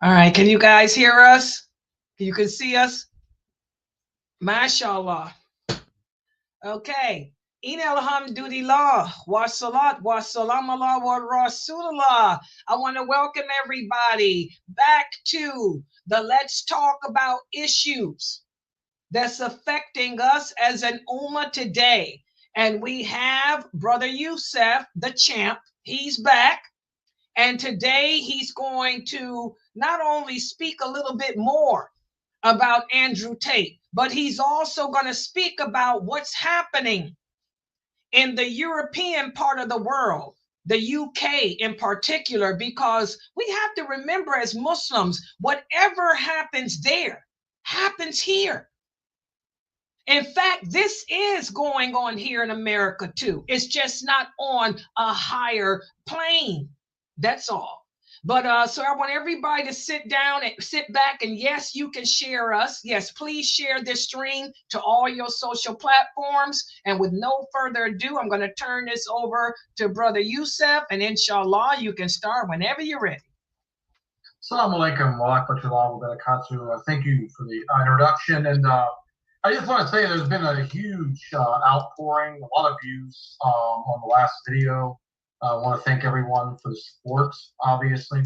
All right, can you guys hear us? You can see us? MashaAllah. Okay. In alhamdulillah, wa salat, wa salam ala wa rasulullah. I want to welcome everybody back to the Let's Talk About issues that's affecting us as an ummah today. And we have Brother Youssef, the champ. He's back. And today he's going to not only speak a little bit more about Andrew Tate, but he's also going to speak about what's happening in the European part of the world, the UK in particular, because we have to remember as Muslims, whatever happens there happens here. In fact, this is going on here in America too. It's just not on a higher plane. That's all. But so I want everybody to sit down and sit back, and yes, you can share us. Yes, please share this stream to all your social platforms. And with no further ado, I'm going to turn this over to Brother Youssef, and inshallah, you can start whenever you're ready. Assalamu alaikum wa rahmatullahi wa barakatuh. Thank you for the introduction. And I just want to say there's been a huge outpouring, a lot of views on the last video. I want to thank everyone for the support, obviously.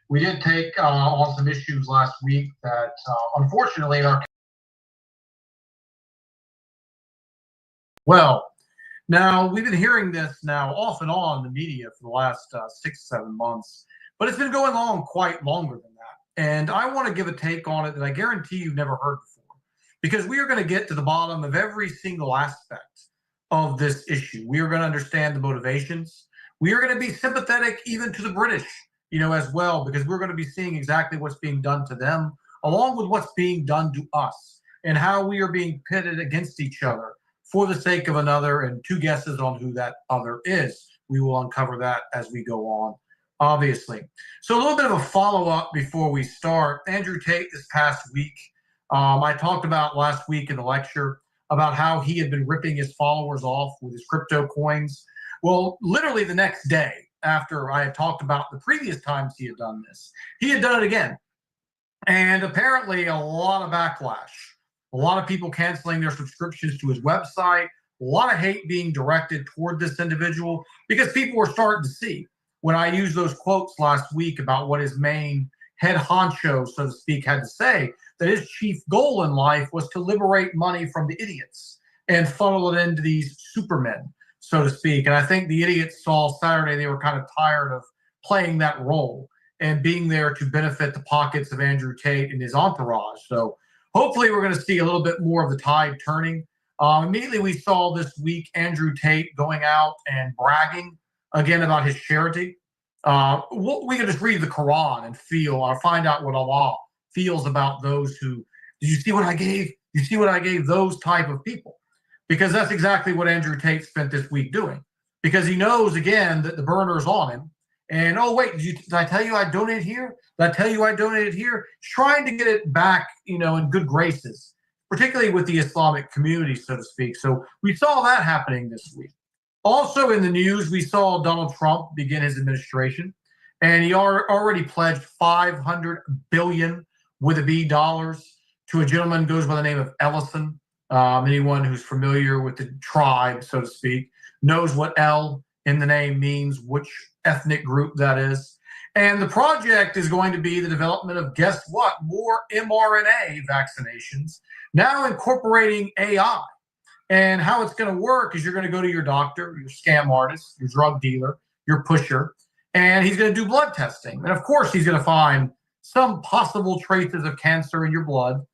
We did take on some issues last week that, unfortunately, in our... Well, now, we've been hearing this now off and on in the media for the last 6 to 7 months, but it's been going on quite longer than that. And I want to give a take on it that I guarantee you've never heard before, because we are going to get to the bottom of every single aspect of this issue. We are going to understand the motivations. We are going to be sympathetic even to the British, as well, because we're going to be seeing exactly what's being done to them, along with what's being done to us, and how we are being pitted against each other for the sake of another, and two guesses on who that other is. We will uncover that as we go on, obviously. So a little bit of a follow-up before we start. Andrew Tate this past week, I talked about last week in the lecture about how he had been ripping his followers off with his crypto coins. Well, literally the next day after I had talked about the previous times he had done this, he had done it again. And apparently a lot of backlash, a lot of people canceling their subscriptions to his website, a lot of hate being directed toward this individual, because people were starting to see when I used those quotes last week about what his main head honcho, so to speak, had to say, that his chief goal in life was to liberate money from the idiots and funnel it into these supermen, so to speak. And I think the idiots saw Saturday they were kind of tired of playing that role and being there to benefit the pockets of Andrew Tate and his entourage. So hopefully we're going to see a little bit more of the tide turning. Immediately we saw this week Andrew Tate going out and bragging again about his charity. We can just read the Quran and find out what Allah feels about those who, did you see what I gave? You see what I gave those type of people? Because that's exactly what Andrew Tate spent this week doing. Because he knows, again, that the burner's on him. And, oh, wait, did I tell you I donated here? Did I tell you I donated here? He's trying to get it back, in good graces, particularly with the Islamic community, so to speak. So we saw that happening this week. Also in the news, we saw Donald Trump begin his administration, and he already pledged $500 billion with a B dollars to a gentleman who goes by the name of Ellison. Anyone who's familiar with the tribe, so to speak, knows what L in the name means, which ethnic group that is. And the project is going to be the development of, guess what, more mRNA vaccinations, now incorporating AI. And how it's going to work is you're going to go to your doctor, your scam artist, your drug dealer, your pusher, and he's going to do blood testing. And of course, he's going to find some possible traces of cancer in your blood.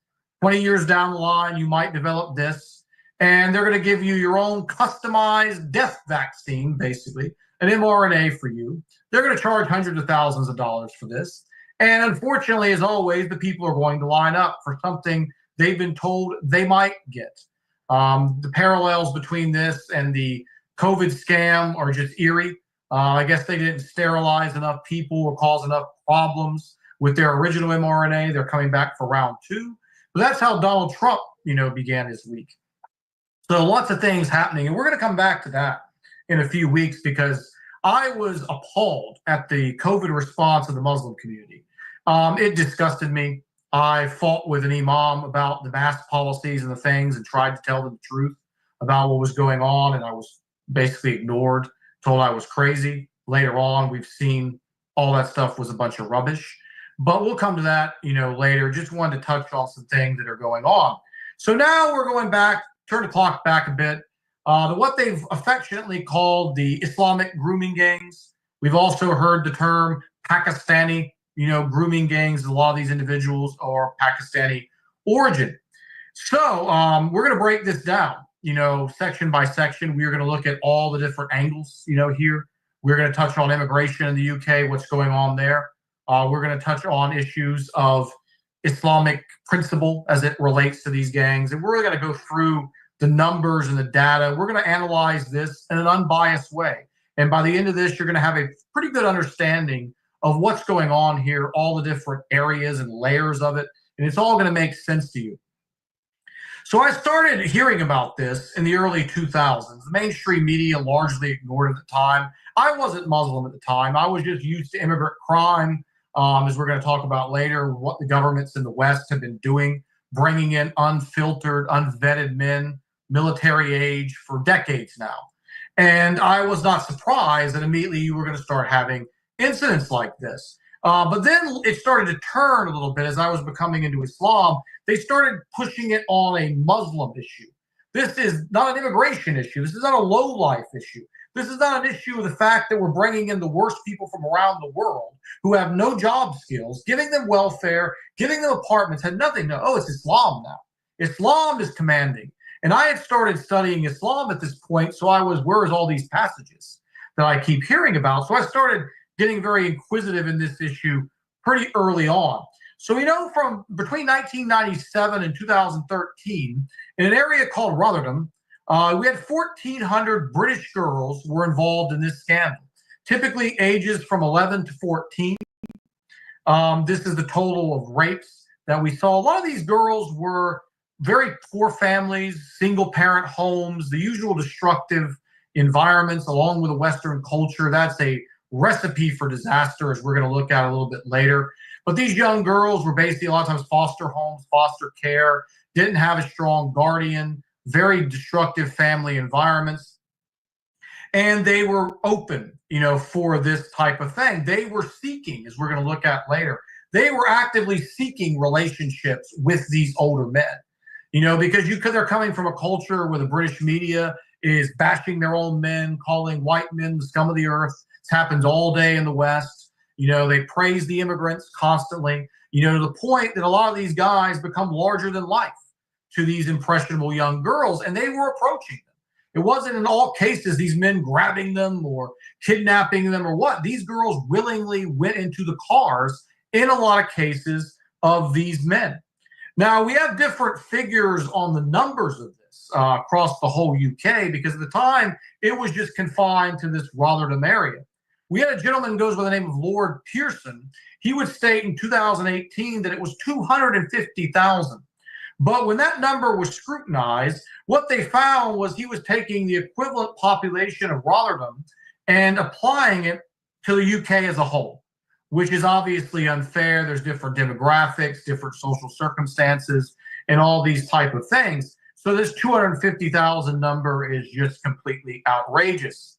20 years down the line, you might develop this, and they're going to give you your own customized death vaccine, basically, an mRNA for you. They're going to charge hundreds of thousands of dollars for this. And unfortunately, as always, the people are going to line up for something they've been told they might get. The parallels between this and the COVID scam are just eerie. I guess they didn't sterilize enough people or cause enough problems with their original mRNA. They're coming back for round 2. But that's how Donald Trump, began his week. So lots of things happening. And we're going to come back to that in a few weeks, because I was appalled at the COVID response of the Muslim community. It disgusted me. I fought with an imam about the mask policies and the things and tried to tell them the truth about what was going on, and I was basically ignored, told I was crazy. Later on, we've seen all that stuff was a bunch of rubbish. But we'll come to that, later. Just wanted to touch on some things that are going on. So now we're going back, turn the clock back a bit, to what they've affectionately called the Islamic grooming gangs. We've also heard the term Pakistani, grooming gangs. A lot of these individuals are Pakistani origin. So we're going to break this down, section by section. We're going to look at all the different angles, here. We're going to touch on immigration in the UK, what's going on there. We're going to touch on issues of Islamic principle as it relates to these gangs. And we're really going to go through the numbers and the data. We're going to analyze this in an unbiased way. And by the end of this, you're going to have a pretty good understanding of what's going on here, all the different areas and layers of it. And it's all going to make sense to you. So I started hearing about this in the early 2000s. The mainstream media largely ignored it at the time. I wasn't Muslim at the time. I was just used to immigrant crime, as we're going to talk about later, what the governments in the West have been doing, bringing in unfiltered, unvetted men, military age for decades now. And I was not surprised that immediately you were going to start having incidents like this. But then it started to turn a little bit as I was becoming into Islam. They started pushing it on a Muslim issue. This is not an immigration issue. This is not a low-life issue. This is not an issue of the fact that we're bringing in the worst people from around the world who have no job skills, giving them welfare, giving them apartments, had nothing. No, it's Islam now. Islam is commanding. And I had started studying Islam at this point, so I was, where's all these passages that I keep hearing about? So I started getting very inquisitive in this issue pretty early on. So we know from between 1997 and 2013, in an area called Rotherham, we had 1,400 British girls were involved in this scandal, typically ages from 11 to 14. This is the total of rapes that we saw. A lot of these girls were very poor families, single parent homes, the usual destructive environments along with the Western culture. That's a recipe for disaster, as we're going to look at a little bit later. But these young girls were basically a lot of times foster homes, foster care, didn't have a strong guardian, very destructive family environments. And they were open, for this type of thing. They were seeking, as we're going to look at later, they were actively seeking relationships with these older men, because they're coming from a culture where the British media is bashing their own men, calling white men the scum of the earth. This happens all day in the West. They praise the immigrants constantly, to the point that a lot of these guys become larger than life to these impressionable young girls, and they were approaching them. It wasn't in all cases these men grabbing them or kidnapping them or what. These girls willingly went into the cars in a lot of cases of these men. Now, we have different figures on the numbers of this across the whole UK, because at the time it was just confined to this Rotherham area. We had a gentleman who goes by the name of Lord Pearson. He would state in 2018 that it was 250,000. But when that number was scrutinized, what they found was he was taking the equivalent population of Rotherham and applying it to the UK as a whole, which is obviously unfair. There's different demographics, different social circumstances, and all these type of things. So this 250,000 number is just completely outrageous.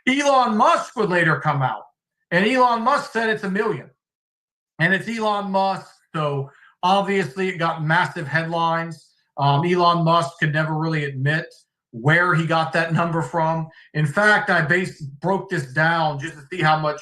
Elon Musk would later come out, and Elon Musk said it's 1 million. And it's Elon Musk, so obviously it got massive headlines. Elon Musk could never really admit where he got that number from. In fact, I broke this down just to see how much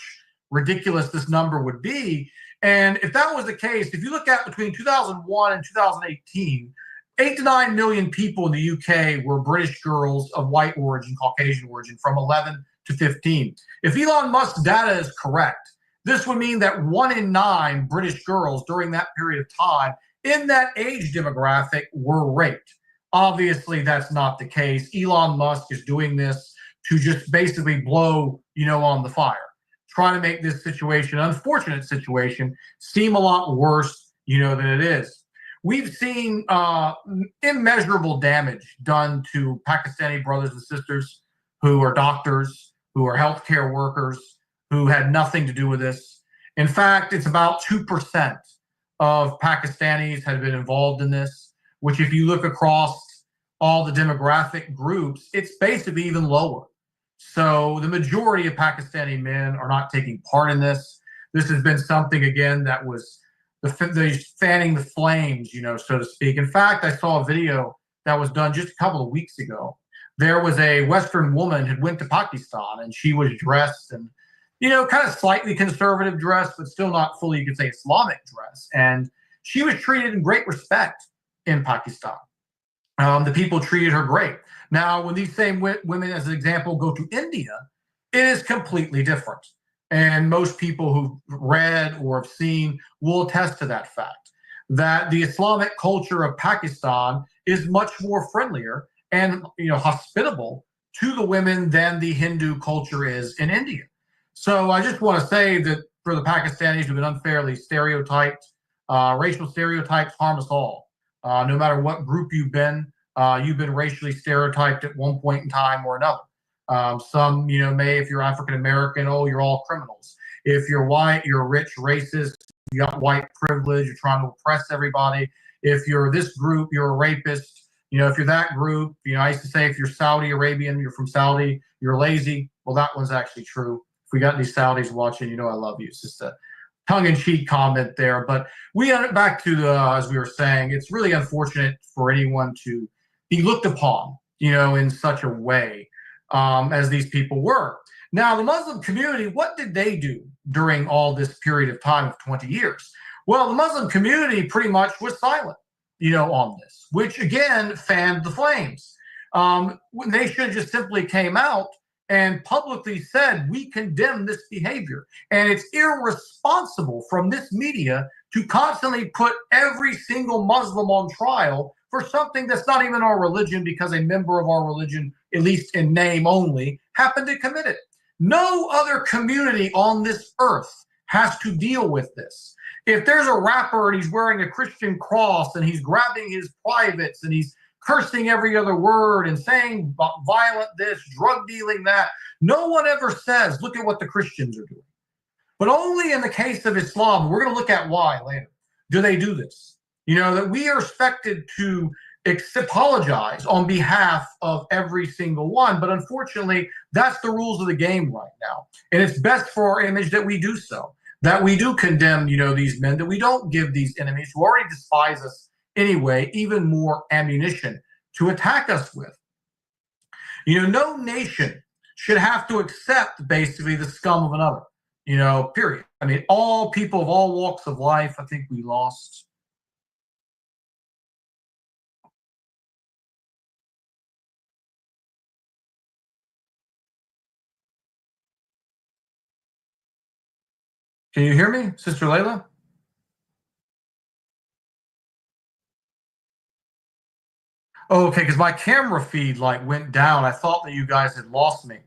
ridiculous this number would be. And if that was the case, if you look at between 2001 and 2018, 8 to 9 million people in the UK were British girls of white origin, Caucasian origin, from 11 to 15. If Elon Musk's data is correct, this would mean that 1 in 9 British girls during that period of time in that age demographic were raped. Obviously, that's not the case. Elon Musk is doing this to just basically blow, on the fire, trying to make this situation, unfortunate situation, seem a lot worse, than it is. We've seen immeasurable damage done to Pakistani brothers and sisters who are doctors, who are healthcare workers, who had nothing to do with this. In fact, it's about 2% of Pakistanis had been involved in this, which if you look across all the demographic groups, it's basically even lower. So the majority of Pakistani men are not taking part in this. This has been something, again, that was the fanning the flames, so to speak. In fact, I saw a video that was done just a couple of weeks ago. There was a Western woman who went to Pakistan, and she was dressed in, kind of slightly conservative dress, but still not fully, you could say, Islamic dress. And she was treated in great respect in Pakistan. The people treated her great. Now, when these same women, as an example, go to India, it is completely different. And most people who've read or have seen will attest to that fact, that the Islamic culture of Pakistan is much more friendlier and hospitable to the women than the Hindu culture is in India. So I just want to say that for the Pakistanis who've been unfairly stereotyped, racial stereotypes harm us all. No matter what group you've been racially stereotyped at one point in time or another. Some, may, if you're African American, oh, you're all criminals. If you're white, you're a rich racist. You got white privilege. You're trying to oppress everybody. If you're this group, you're a rapist. If you're that group, I used to say if you're Saudi Arabian, you're from Saudi, you're lazy. Well, that one's actually true. If we got any Saudis watching, I love you. It's just a tongue-in-cheek comment there. But back to as we were saying, it's really unfortunate for anyone to be looked upon, in such a way as these people were. Now, the Muslim community, what did they do during all this period of time of 20 years? Well, the Muslim community pretty much was silent, on this, which again fanned the flames. They should have just simply came out and publicly said, we condemn this behavior. And it's irresponsible from this media to constantly put every single Muslim on trial for something that's not even our religion, because a member of our religion, at least in name only, happened to commit it. No other community on this earth has to deal with this. If there's a rapper and he's wearing a Christian cross and he's grabbing his privates and he's cursing every other word and saying violent this, drug dealing that, no one ever says, look at what the Christians are doing. But only in the case of Islam, we're going to look at why later, do they do this. That we are expected to apologize on behalf of every single one. But unfortunately, that's the rules of the game right now. And it's best for our image that we do so, that we do condemn, these men, that we don't give these enemies who already despise us anyway, even more ammunition to attack us with. No nation should have to accept basically the scum of another, period. I mean, all people of all walks of life, I think we lost. Can you hear me, Sister Layla? Oh, okay, because my camera feed went down. I thought that you guys had lost me.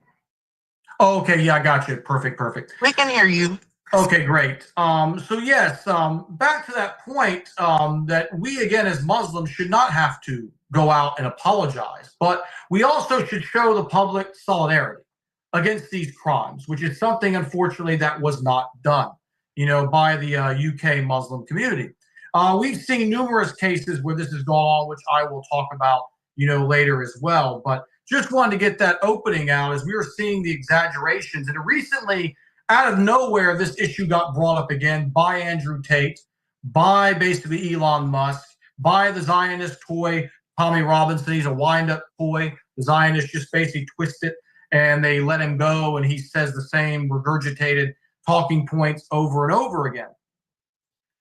Oh, okay, yeah, I got you. Perfect. We can hear you. Okay, great. So yes, back to that point, that we again as Muslims should not have to go out and apologize, but we also should show the public solidarity against these crimes, which is something unfortunately that was not done, by the UK Muslim community. We've seen numerous cases where this has gone on, which I will talk about, later as well. But just wanted to get that opening out as we were seeing the exaggerations. And recently, out of nowhere, this issue got brought up again by Andrew Tate, by basically Elon Musk, by the Zionist toy, Tommy Robinson. He's a wind-up toy. The Zionists just basically twist it and they let him go, and he says the same regurgitated talking points over and over again.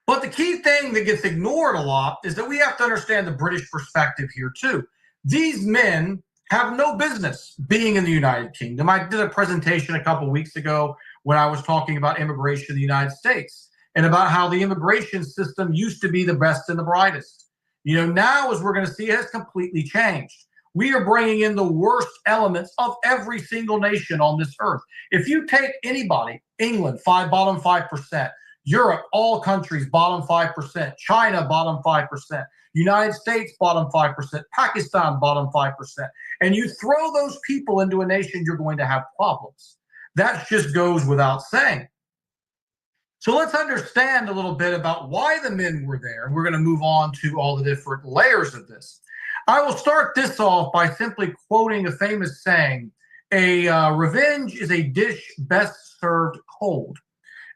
But the key thing that gets ignored a lot is that we have to understand the British perspective here too. These men have no business being in the United Kingdom. I did a presentation a couple of weeks ago when I was talking about immigration in the United States and about how the immigration system used to be the best and the brightest. Now, as we're going to see, it has completely changed. We are bringing in the worst elements of every single nation on this earth. If you take anybody, England, bottom 5%, Europe, all countries, bottom 5%, China, bottom 5%, United States, bottom 5%, Pakistan, bottom 5%, and you throw those people into a nation, you're going to have problems. That just goes without saying. So let's understand a little bit about why the men were there. We're going to move on to all the different layers of this. I will start this off by simply quoting a famous saying, revenge is a dish best served cold.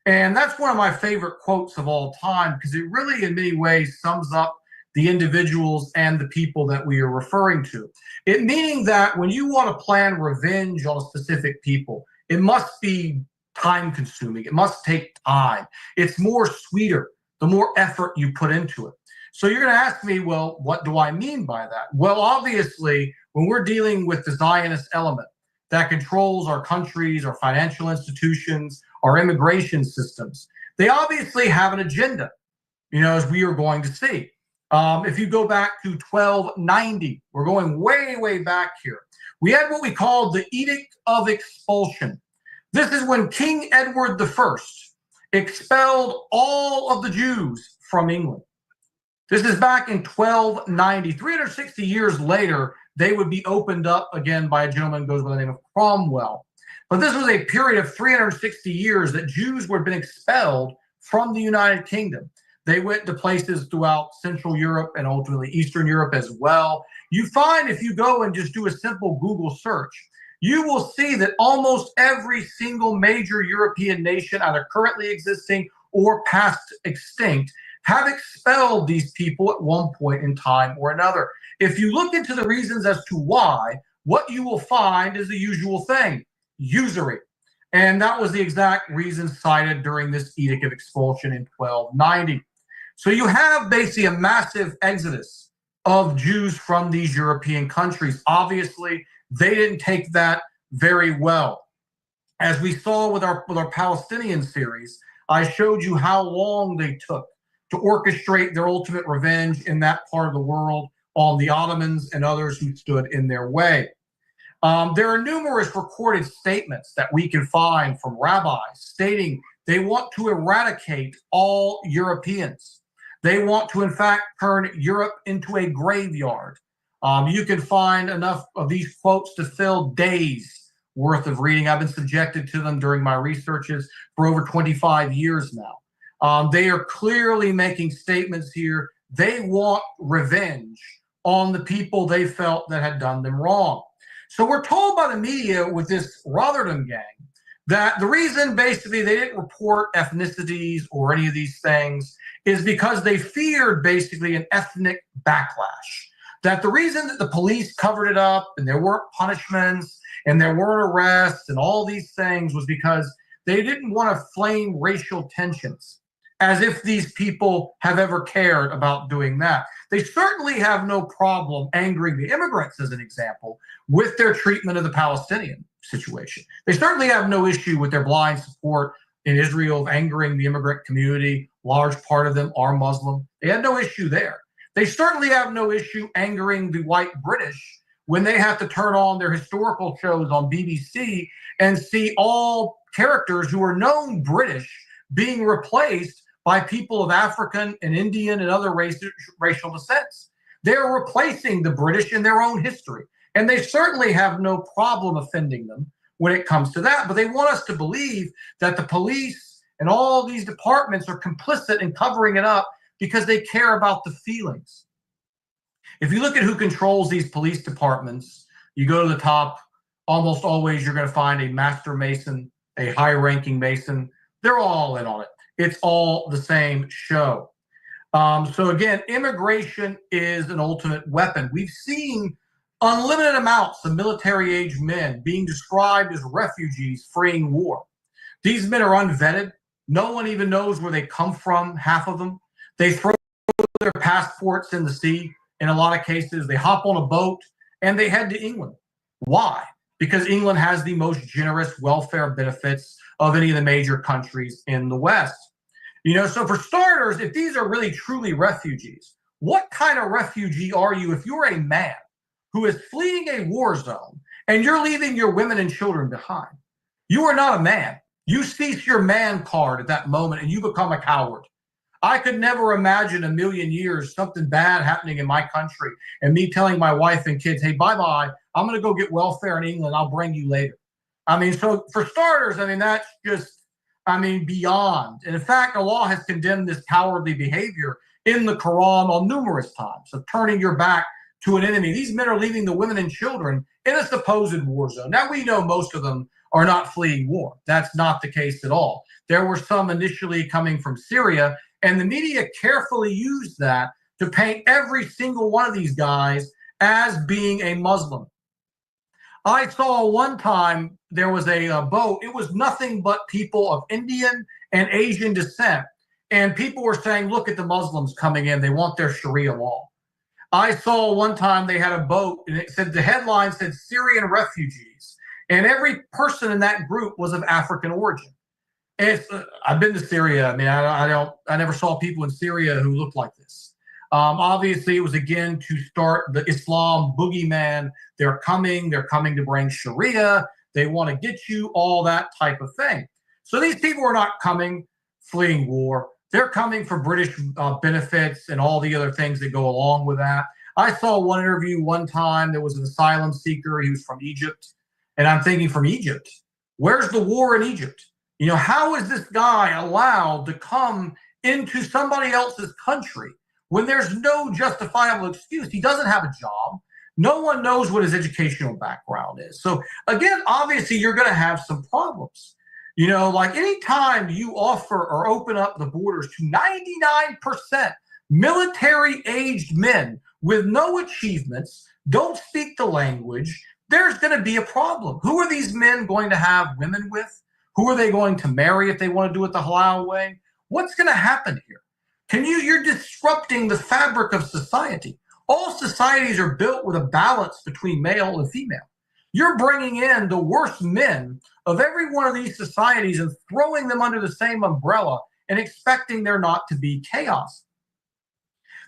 And that's one of my favorite quotes of all time because it really, in many ways, sums up the individuals and the people that we are referring to. It meaning that when you want to plan revenge on a specific people, it must be time consuming. It must take time. It's more sweeter the more effort you put into it. So you're going to ask me, well, what do I mean by that? Well, obviously, when we're dealing with the Zionist element that controls our countries, our financial institutions, our immigration systems, they obviously have an agenda, as we are going to see. If you go back to 1290, we're going way, way back here. We had what we called the Edict of Expulsion. This is when King Edward I expelled all of the Jews from England. This is back in 1290. 360 years later, they would be opened up again by a gentleman who goes by the name of Cromwell. But this was a period of 360 years that Jews were being expelled from the United Kingdom. They went to places throughout Central Europe and ultimately Eastern Europe as well. You find if you go and just do a simple Google search, you will see that almost every single major European nation, either currently existing or past extinct, have expelled these people at one point in time or another. If you look into the reasons as to why, what you will find is the usual thing, usury. And that was the exact reason cited during this Edict of Expulsion in 1290. So you have basically a massive exodus of Jews from these European countries. Obviously, they didn't take that very well. As we saw with our Palestinian series, I showed you how long they took to orchestrate their ultimate revenge in that part of the world on the Ottomans and others who stood in their way. There are numerous recorded statements that we can find from rabbis stating they want to eradicate all Europeans. They want to, in fact, turn Europe into a graveyard. You can find enough of these quotes to fill days worth of reading. I've been subjected to them during my researches for over 25 years now. They are clearly making statements here. They want revenge on the people they felt that had done them wrong. So we're told by the media with this Rotherham gang that the reason basically they didn't report ethnicities or any of these things is because they feared basically an ethnic backlash. That the reason that the police covered it up and there weren't punishments and there weren't arrests and all these things was because they didn't want to flame racial tensions, as if these people have ever cared about doing that. They certainly have no problem angering the immigrants, as an example, with their treatment of the Palestinian situation. They certainly have no issue with their blind support in Israel of angering the immigrant community. Large part of them are Muslim. They had no issue there. They certainly have no issue angering the white British when they have to turn on their historical shows on BBC and see all characters who are known British being replaced by people of African and Indian and other racial descents. They're replacing the British in their own history. And they certainly have no problem offending them when it comes to that. But they want us to believe that the police and all these departments are complicit in covering it up because they care about the feelings. If you look at who controls these police departments, you go to the top, almost always you're going to find a master mason, a high-ranking mason. They're all in on it. It's all the same show. So again, immigration is an ultimate weapon. We've seen unlimited amounts of military-age men being described as refugees fleeing war. These men are unvetted. No one even knows where they come from, half of them. They throw their passports in the sea. In a lot of cases, they hop on a boat and they head to England. Why? Because England has the most generous welfare benefits of any of the major countries in the West. So for starters, if these are really truly refugees, what kind of refugee are you if you're a man who is fleeing a war zone and you're leaving your women and children behind? You are not a man. You cease your man card at that moment and you become a coward. I could never imagine a million years something bad happening in my country and me telling my wife and kids, hey, bye-bye, I'm going to go get welfare in England. I'll bring you later. So for starters, that's just I mean, beyond. And in fact, Allah has condemned this cowardly behavior in the Quran on numerous times of turning your back to an enemy. These men are leaving the women and children in a supposed war zone. Now, we know most of them are not fleeing war. That's not the case at all. There were some initially coming from Syria, and the media carefully used that to paint every single one of these guys as being a Muslim. I saw one time there was a boat. It was nothing but people of Indian and Asian descent. And people were saying, look at the Muslims coming in. They want their Sharia law. I saw one time they had a boat and it said, the headline said Syrian refugees. And every person in that group was of African origin. I've been to Syria. I mean, I never saw people in Syria who looked like this. Obviously, it was again to start the Islam boogeyman. They're coming to bring Sharia. They want to get you, all that type of thing. So these people are not coming fleeing war. They're coming for British benefits and all the other things that go along with that. I saw one interview one time. There was an asylum seeker. He was from Egypt. And I'm thinking, from Egypt? Where's the war in Egypt? You know, how is this guy allowed to come into somebody else's country when there's no justifiable excuse? He doesn't have a job. No one knows what his educational background is. So again, obviously, you're going to have some problems. You know, like anytime you offer or open up the borders to 99% military-aged men with no achievements, don't speak the language, there's going to be a problem. Who are these men going to have women with? Who are they going to marry if they want to do it the halal way? What's going to happen here? You're disrupting the fabric of society. All societies are built with a balance between male and female. You're bringing in the worst men of every one of these societies and throwing them under the same umbrella and expecting there not to be chaos.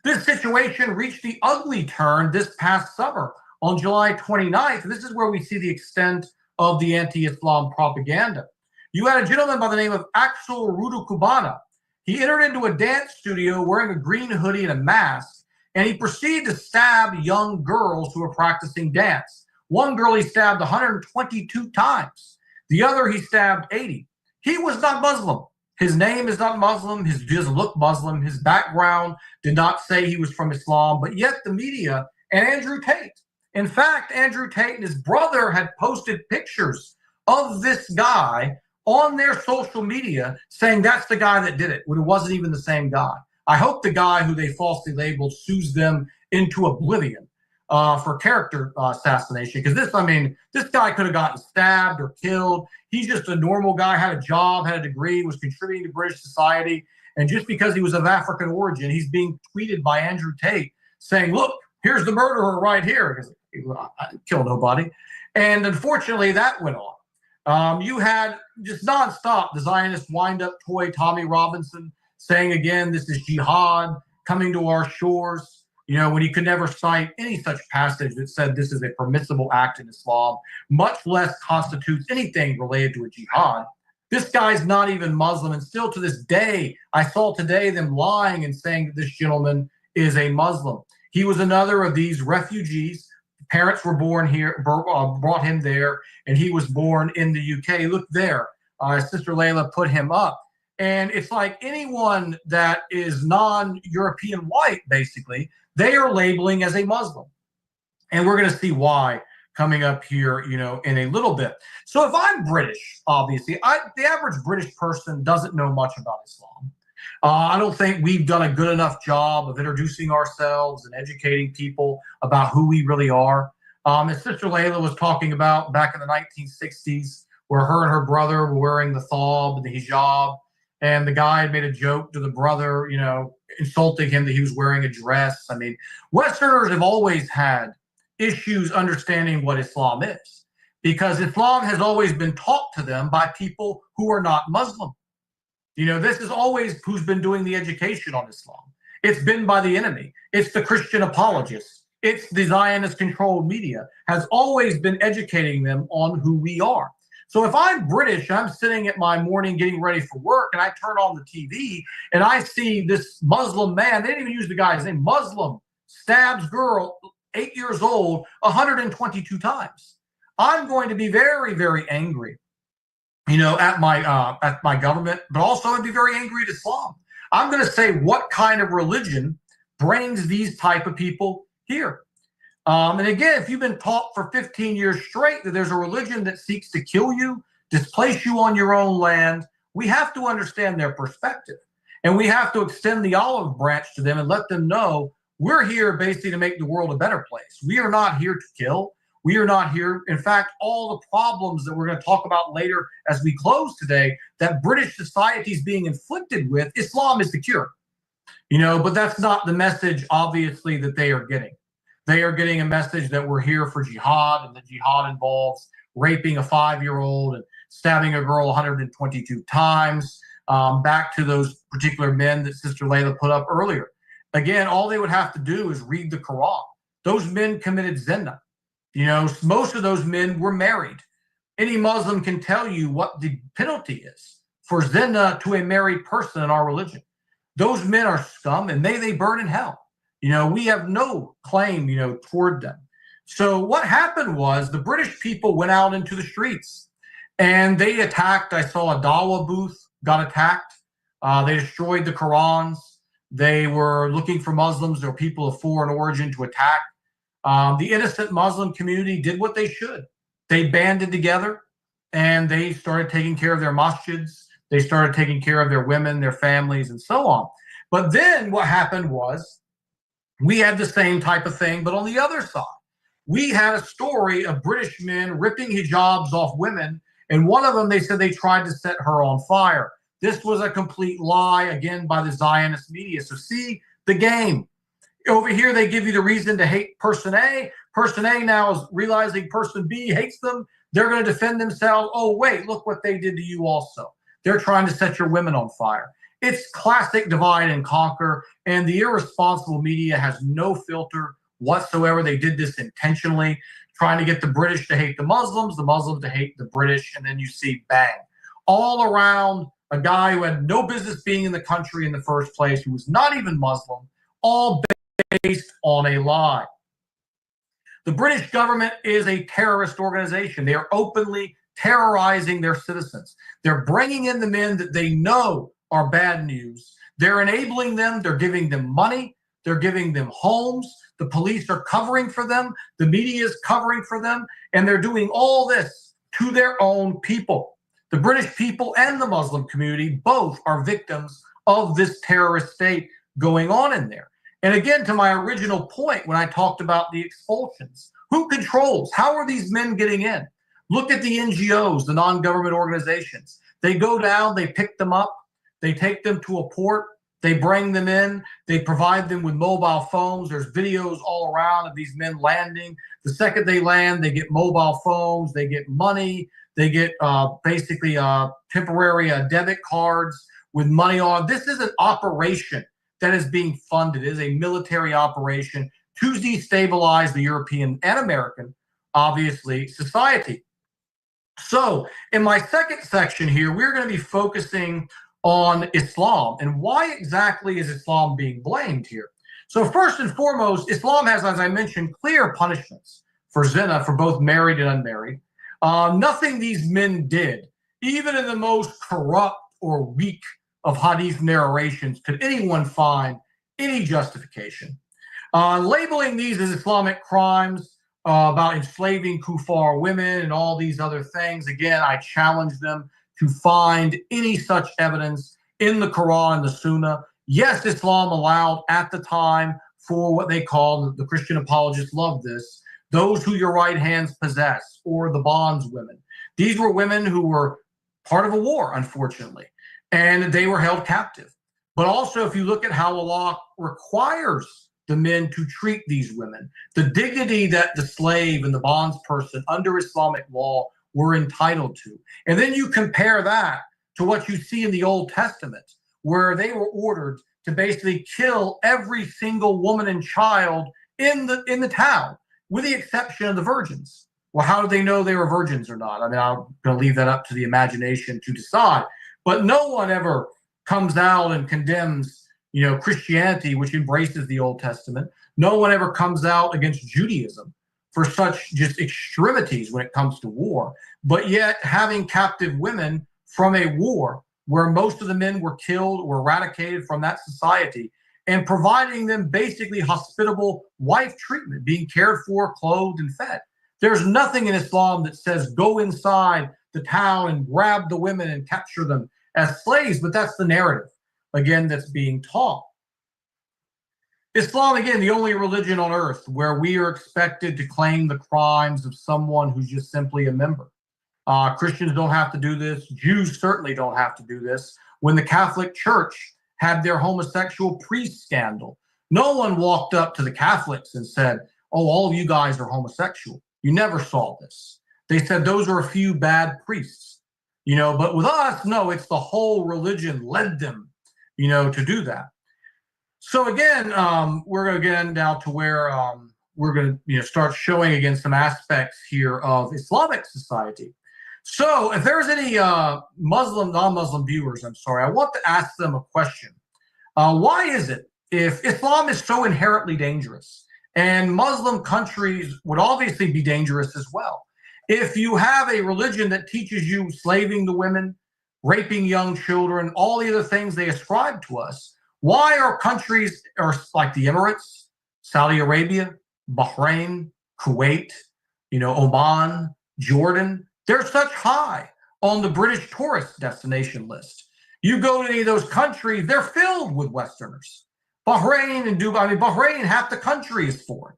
This situation reached the ugly turn this past summer on July 29th. And this is where we see the extent of the anti-Islam propaganda. You had a gentleman by the name of Axel Rudukubana. He entered into a dance studio wearing a green hoodie and a mask, and he proceeded to stab young girls who were practicing dance. One girl he stabbed 122 times. The other he stabbed 80. He was not Muslim. His name is not Muslim. He doesn't look Muslim. His background did not say he was from Islam, but yet the media and Andrew Tate. In fact, Andrew Tate and his brother had posted pictures of this guy on their social media saying that's the guy that did it, when it wasn't even the same guy. I hope the guy who they falsely labeled sues them into oblivion for character assassination. Because this guy could have gotten stabbed or killed. He's just a normal guy, had a job, had a degree, was contributing to British society. And just because he was of African origin, he's being tweeted by Andrew Tate saying, look, here's the murderer right here. I didn't kill nobody. And unfortunately, that went on. You had just nonstop the Zionist wind-up toy Tommy Robinson saying again, this is jihad coming to our shores. You know, when he could never cite any such passage that said this is a permissible act in Islam, much less constitutes anything related to a jihad. This guy's not even Muslim. And still to this day, I saw today them lying and saying that this gentleman is a Muslim. He was another of these refugees. Parents were born here, brought him there, and he was born in the UK. Look there. Sister Layla put him up. And it's like anyone that is non-European white, basically, they are labeling as a Muslim. And we're going to see why coming up here, you know, in a little bit. So if I'm British, obviously, the average British person doesn't know much about Islam. I don't think we've done a good enough job of introducing ourselves and educating people about who we really are. As Sister Layla was talking about back in the 1960s, where her and her brother were wearing the thawb and the hijab, and the guy had made a joke to the brother, you know, insulting him that he was wearing a dress. I mean, Westerners have always had issues understanding what Islam is, because Islam has always been taught to them by people who are not Muslim. You know, this is always who's been doing the education on Islam. It's been by the enemy. It's the Christian apologists. It's the Zionist-controlled media has always been educating them on who we are. So if I'm British, I'm sitting at my morning getting ready for work, and I turn on the TV, and I see this Muslim man, they didn't even use the guy's name, Muslim, stabs girl, 8 years old, 122 times. I'm going to be very, very angry. at my government, but also I'd be very angry at Islam. I'm going to say, what kind of religion brings these type of people here? And again, if you've been taught for 15 years straight that there's a religion that seeks to kill you, displace you on your own land, we have to understand their perspective. And we have to extend the olive branch to them and let them know we're here basically to make the world a better place. We are not here to kill. We are not here. In fact, all the problems that we're going to talk about later as we close today, that British society is being inflicted with, Islam is the cure. But that's not the message, obviously, that they are getting. They are getting a message that we're here for jihad, and that jihad involves raping a 5-year-old and stabbing a girl 122 times, back to those particular men that Sister Layla put up earlier. Again, all they would have to do is read the Quran. Those men committed zina. Most of those men were married. Any Muslim can tell you what the penalty is for zina to a married person in our religion. Those men are scum, and may they burn in hell. We have no claim, toward them. So what happened was the British people went out into the streets and they attacked. I saw a Dawa booth got attacked. They destroyed the Qurans. They were looking for Muslims or people of foreign origin to attack. The innocent Muslim community did what they should. They banded together and they started taking care of their masjids. They started taking care of their women, their families, and so on. But then what happened was we had the same type of thing, but on the other side. We had a story of British men ripping hijabs off women, and one of them, they said they tried to set her on fire. This was a complete lie, again, by the Zionist media. So see the game. Over here, they give you the reason to hate person A. Person A now is realizing person B hates them. They're going to defend themselves. Oh, wait, look what they did to you also. They're trying to set your women on fire. It's classic divide and conquer, and the irresponsible media has no filter whatsoever. They did this intentionally, trying to get the British to hate the Muslims to hate the British, and then you see bang. All around a guy who had no business being in the country in the first place, who was not even Muslim, all based on a lie. The British government is a terrorist organization. They are openly terrorizing their citizens. They're bringing in the men that they know are bad news. They're enabling them. They're giving them money. They're giving them homes. The police are covering for them. The media is covering for them. And they're doing all this to their own people. The British people and the Muslim community both are victims of this terrorist state going on in there. And again, to my original point, when I talked about the expulsions, who controls? How are these men getting in? Look at the NGOs, the non-government organizations. They go down, they pick them up, they take them to a port, they bring them in, they provide them with mobile phones. There's videos all around of these men landing. The second they land, they get mobile phones, they get money, they get basically temporary debit cards with money on. This is an operation that is being funded. It is a military operation to destabilize the European and American, obviously, society. So in my second section here, we're going to be focusing on Islam and why exactly is Islam being blamed here. So first and foremost, Islam has, as I mentioned, clear punishments for zina for both married and unmarried. Nothing these men did, even in the most corrupt or weak of hadith narrations, could anyone find any justification. Labeling these as Islamic crimes, about enslaving kuffar women and all these other things, again, I challenge them to find any such evidence in the Quran and the Sunnah. Yes, Islam allowed at the time for what they call, the Christian apologists love this, those who your right hands possess, or the bondswomen. These were women who were part of a war, unfortunately, and they were held captive. But also, if you look at how Allah requires the men to treat these women, the dignity that the slave and the bondsperson under Islamic law were entitled to. And then you compare that to what you see in the Old Testament, where they were ordered to basically kill every single woman and child in the town, with the exception of the virgins. Well, how do they know they were virgins or not? I mean, I'm going to leave that up to the imagination to decide. But no one ever comes out and condemns, Christianity, which embraces the Old Testament. No one ever comes out against Judaism, for such just extremities when it comes to war, but yet having captive women from a war where most of the men were killed or eradicated from that society, and providing them basically hospitable wife treatment, being cared for, clothed, and fed. There's nothing in Islam that says go inside the town and grab the women and capture them as slaves, but that's the narrative, again, that's being taught. Islam, again, the only religion on earth where we are expected to claim the crimes of someone who's just simply a member. Christians don't have to do this. Jews certainly don't have to do this. When the Catholic Church had their homosexual priest scandal, no one walked up to the Catholics and said, oh, all of you guys are homosexual. You never saw this. They said those are a few bad priests, but with us, no, it's the whole religion led them, to do that. So again, we're going to get now to where we're going to start showing again some aspects here of Islamic society. So if there's any Muslim, non-Muslim viewers, I want to ask them a question. Why is it, if Islam is so inherently dangerous, and Muslim countries would obviously be dangerous as well, if you have a religion that teaches you slaving the women, raping young children, all the other things they ascribe to us, why are countries like the Emirates, Saudi Arabia, Bahrain, Kuwait, Oman, Jordan, they're such high on the British tourist destination list? You go to any of those countries, they're filled with Westerners. Bahrain and Dubai, Bahrain, half the country is foreign,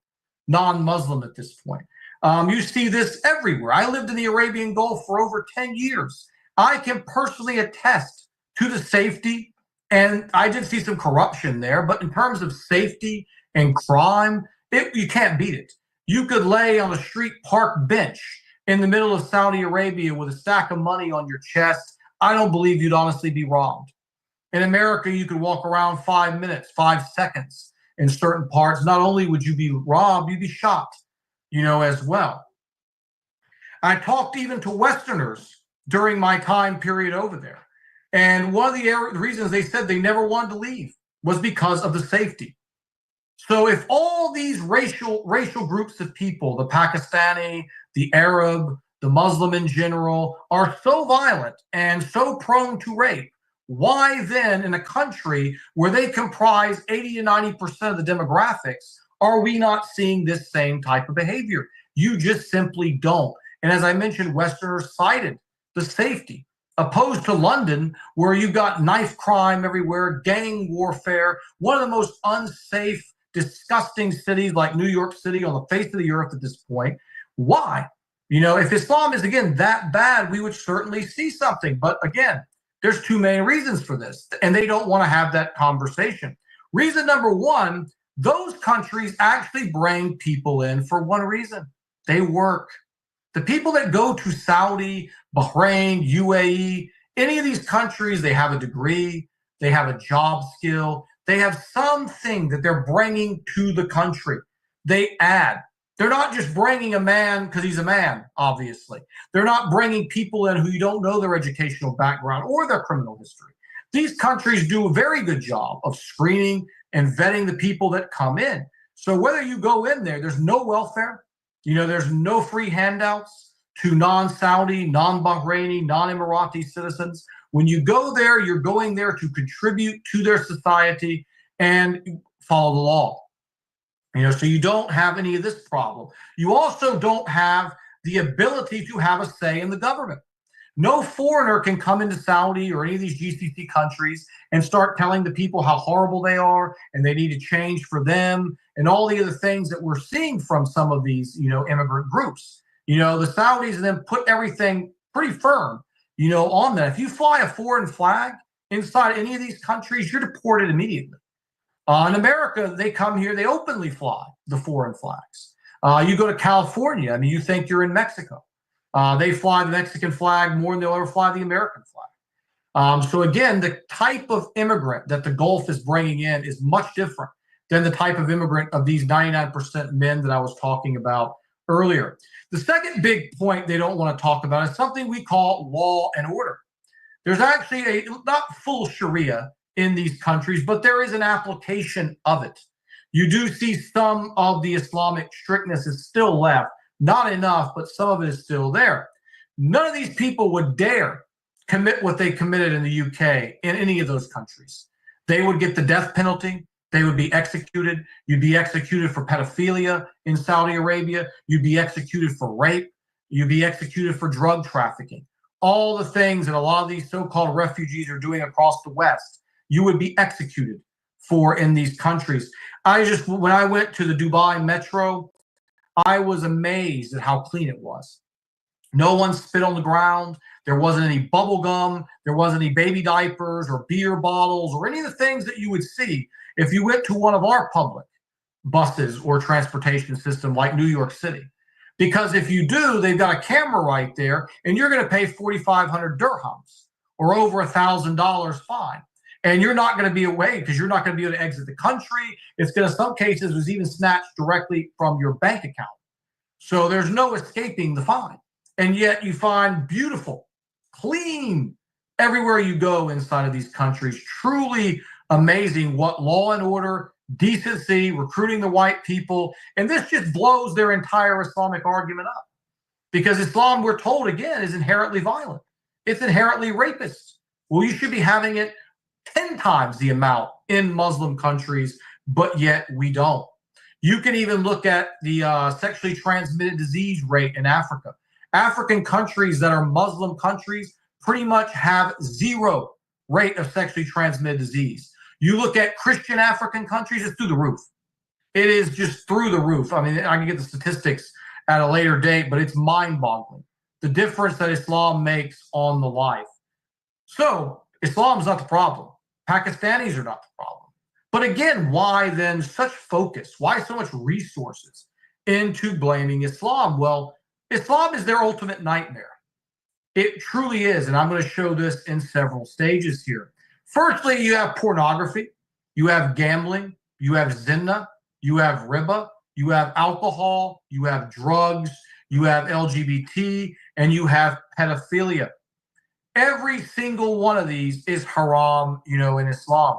non-Muslim at this point. You see this everywhere. I lived in the Arabian Gulf for over 10 years. I can personally attest to the safety, and I did see some corruption there, but in terms of safety and crime, you can't beat it. You could lay on a street park bench in the middle of Saudi Arabia with a stack of money on your chest. I don't believe you'd honestly be robbed. In America, you could walk around 5 minutes, 5 seconds in certain parts. Not only would you be robbed, you'd be shot, as well. I talked even to Westerners during my time period over there. And one of the reasons they said they never wanted to leave was because of the safety. So if all these racial groups of people, the Pakistani, the Arab, the Muslim in general, are so violent and so prone to rape, why then in a country where they comprise 80 to 90% of the demographics, are we not seeing this same type of behavior? You just simply don't. And as I mentioned, Westerners cited the safety, opposed to London, where you've got knife crime everywhere, gang warfare, one of the most unsafe, disgusting cities like New York City on the face of the earth at this point. Why? If Islam is, again, that bad, we would certainly see something. But again, there's two main reasons for this, and they don't want to have that conversation. Reason number one, those countries actually bring people in for one reason. They work. The people that go to Saudi, Bahrain, UAE, any of these countries, they have a degree, they have a job skill, they have something that they're bringing to the country. They add. They're not just bringing a man because he's a man, obviously. They're not bringing people in who you don't know their educational background or their criminal history. These countries do a very good job of screening and vetting the people that come in. So whether you go in there, there's no welfare, there's no free handouts to non-Saudi, non-Bahraini, non-Emirati citizens. When you go there, you're going there to contribute to their society and follow the law. So you don't have any of this problem. You also don't have the ability to have a say in the government. No foreigner can come into Saudi or any of these GCC countries and start telling the people how horrible they are and they need to change for them and all the other things that we're seeing from some of these, immigrant groups. The Saudis then put everything pretty firm, on that. If you fly a foreign flag inside any of these countries, you're deported immediately. In America, they come here, they openly fly the foreign flags. You go to California, you think you're in Mexico. They fly the Mexican flag more than they'll ever fly the American flag. So again, the type of immigrant that the Gulf is bringing in is much different than the type of immigrant of these 99% men that I was talking about earlier. The second big point they don't want to talk about is something we call law and order. There's actually not full Sharia in these countries, but there is an application of it. You do see some of the Islamic strictness is still left. Not enough, but some of it is still there. None of these people would dare commit what they committed in the UK in any of those countries. They would get the death penalty. They would be executed. You'd be executed for pedophilia in Saudi Arabia. You'd be executed for rape. You'd be executed for drug trafficking. All the things that a lot of these so-called refugees are doing across the West, you would be executed for in these countries. When I went to the Dubai metro, I was amazed at how clean it was. No one spit on the ground. There wasn't any bubble gum. There wasn't any baby diapers or beer bottles or any of the things that you would see if you went to one of our public buses or transportation system like New York City. Because if you do, they've got a camera right there, and you're going to pay 4,500 dirhams or over $1,000 fine. And you're not going to be away because you're not going to be able to exit the country. It's going to, some cases, was even snatched directly from your bank account. So there's no escaping the fine. And yet you find beautiful, clean, everywhere you go inside of these countries. Truly amazing what law and order, decency, recruiting the white people, and this just blows their entire Islamic argument up. Because Islam, we're told again, is inherently violent. It's inherently rapist. Well, you should be having it 10 times the amount in Muslim countries, but yet we don't. You can even look at the sexually transmitted disease rate in Africa. African countries that are Muslim countries pretty much have zero rate of sexually transmitted disease. You look at Christian African countries, it's through the roof. It is just through the roof. I mean, I can get the statistics at a later date, but it's mind-boggling, the difference that Islam makes on the life. So Islam is not the problem. Pakistanis are not the problem. But again, why then such focus? Why so much resources into blaming Islam? Well, Islam is their ultimate nightmare. It truly is. And I'm going to show this in several stages here. Firstly, you have pornography, you have gambling, you have zina, you have riba, you have alcohol, you have drugs, you have LGBT, and you have pedophilia. Every single one of these is haram, in Islam.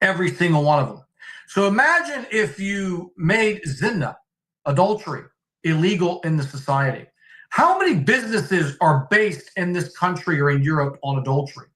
Every single one of them. So imagine if you made zina, adultery, illegal in the society. How many businesses are based in this country or in Europe on adultery?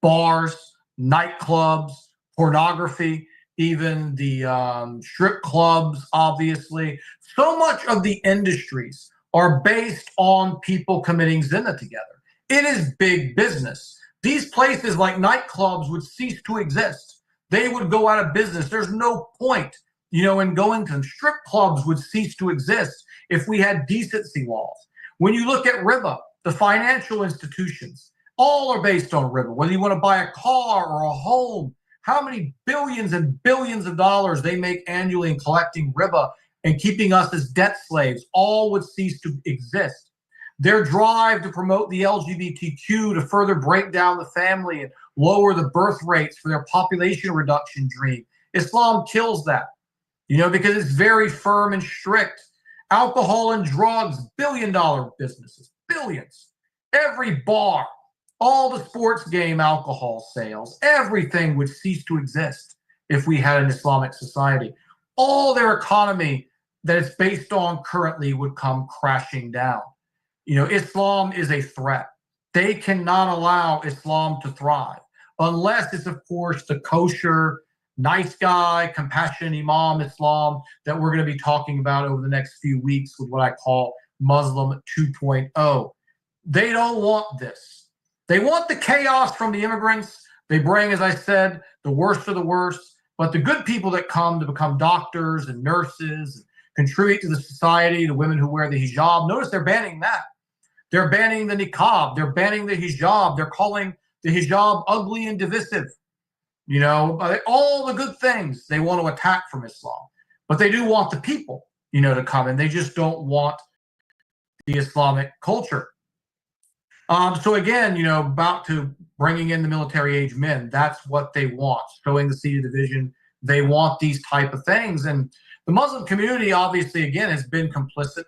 Bars, nightclubs, pornography, even the strip clubs, obviously. So much of the industries are based on people committing zina together. It is big business. These places like nightclubs would cease to exist. They would go out of business. There's no point, in going to strip clubs would cease to exist if we had decency laws. When you look at riba, the financial institutions, all are based on riba. Whether you want to buy a car or a home, how many billions and billions of dollars they make annually in collecting riba and keeping us as debt slaves, all would cease to exist. Their drive to promote the LGBTQ to further break down the family and lower the birth rates for their population reduction dream. Islam kills that, because it's very firm and strict. Alcohol and drugs, billion-dollar businesses, billions. Every bar, all the sports game alcohol sales, everything would cease to exist if we had an Islamic society. All their economy that it's based on currently would come crashing down. Islam is a threat. They cannot allow Islam to thrive unless it's, of course, the kosher, nice guy, compassionate Imam Islam that we're going to be talking about over the next few weeks with what I call Muslim 2.0. They don't want this. They want the chaos from the immigrants. They bring, as I said, the worst of the worst. But the good people that come to become doctors and nurses and contribute to the society, the women who wear the hijab, notice they're banning that. They're banning the niqab. They're banning the hijab. They're calling the hijab ugly and divisive. All the good things they want to attack from Islam. But they do want the people, to come, and they just don't want the Islamic culture. So again, about to bringing in the military age men, that's what they want, showing the seat of division. They want these type of things. And the Muslim community, obviously, again, has been complicit.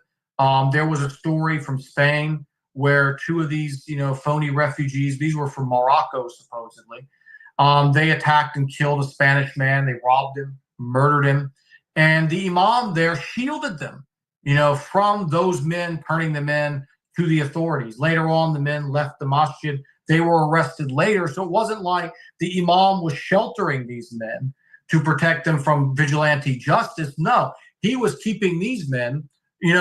There was a story from Spain where two of these, phony refugees, these were from Morocco, supposedly, they attacked and killed a Spanish man. They robbed him murdered him. And the imam there shielded them, from those men turning them in to the authorities. Later on, the men left the masjid. They were arrested later. So it wasn't like the imam was sheltering these men to protect them from vigilante justice. No, he was keeping these men,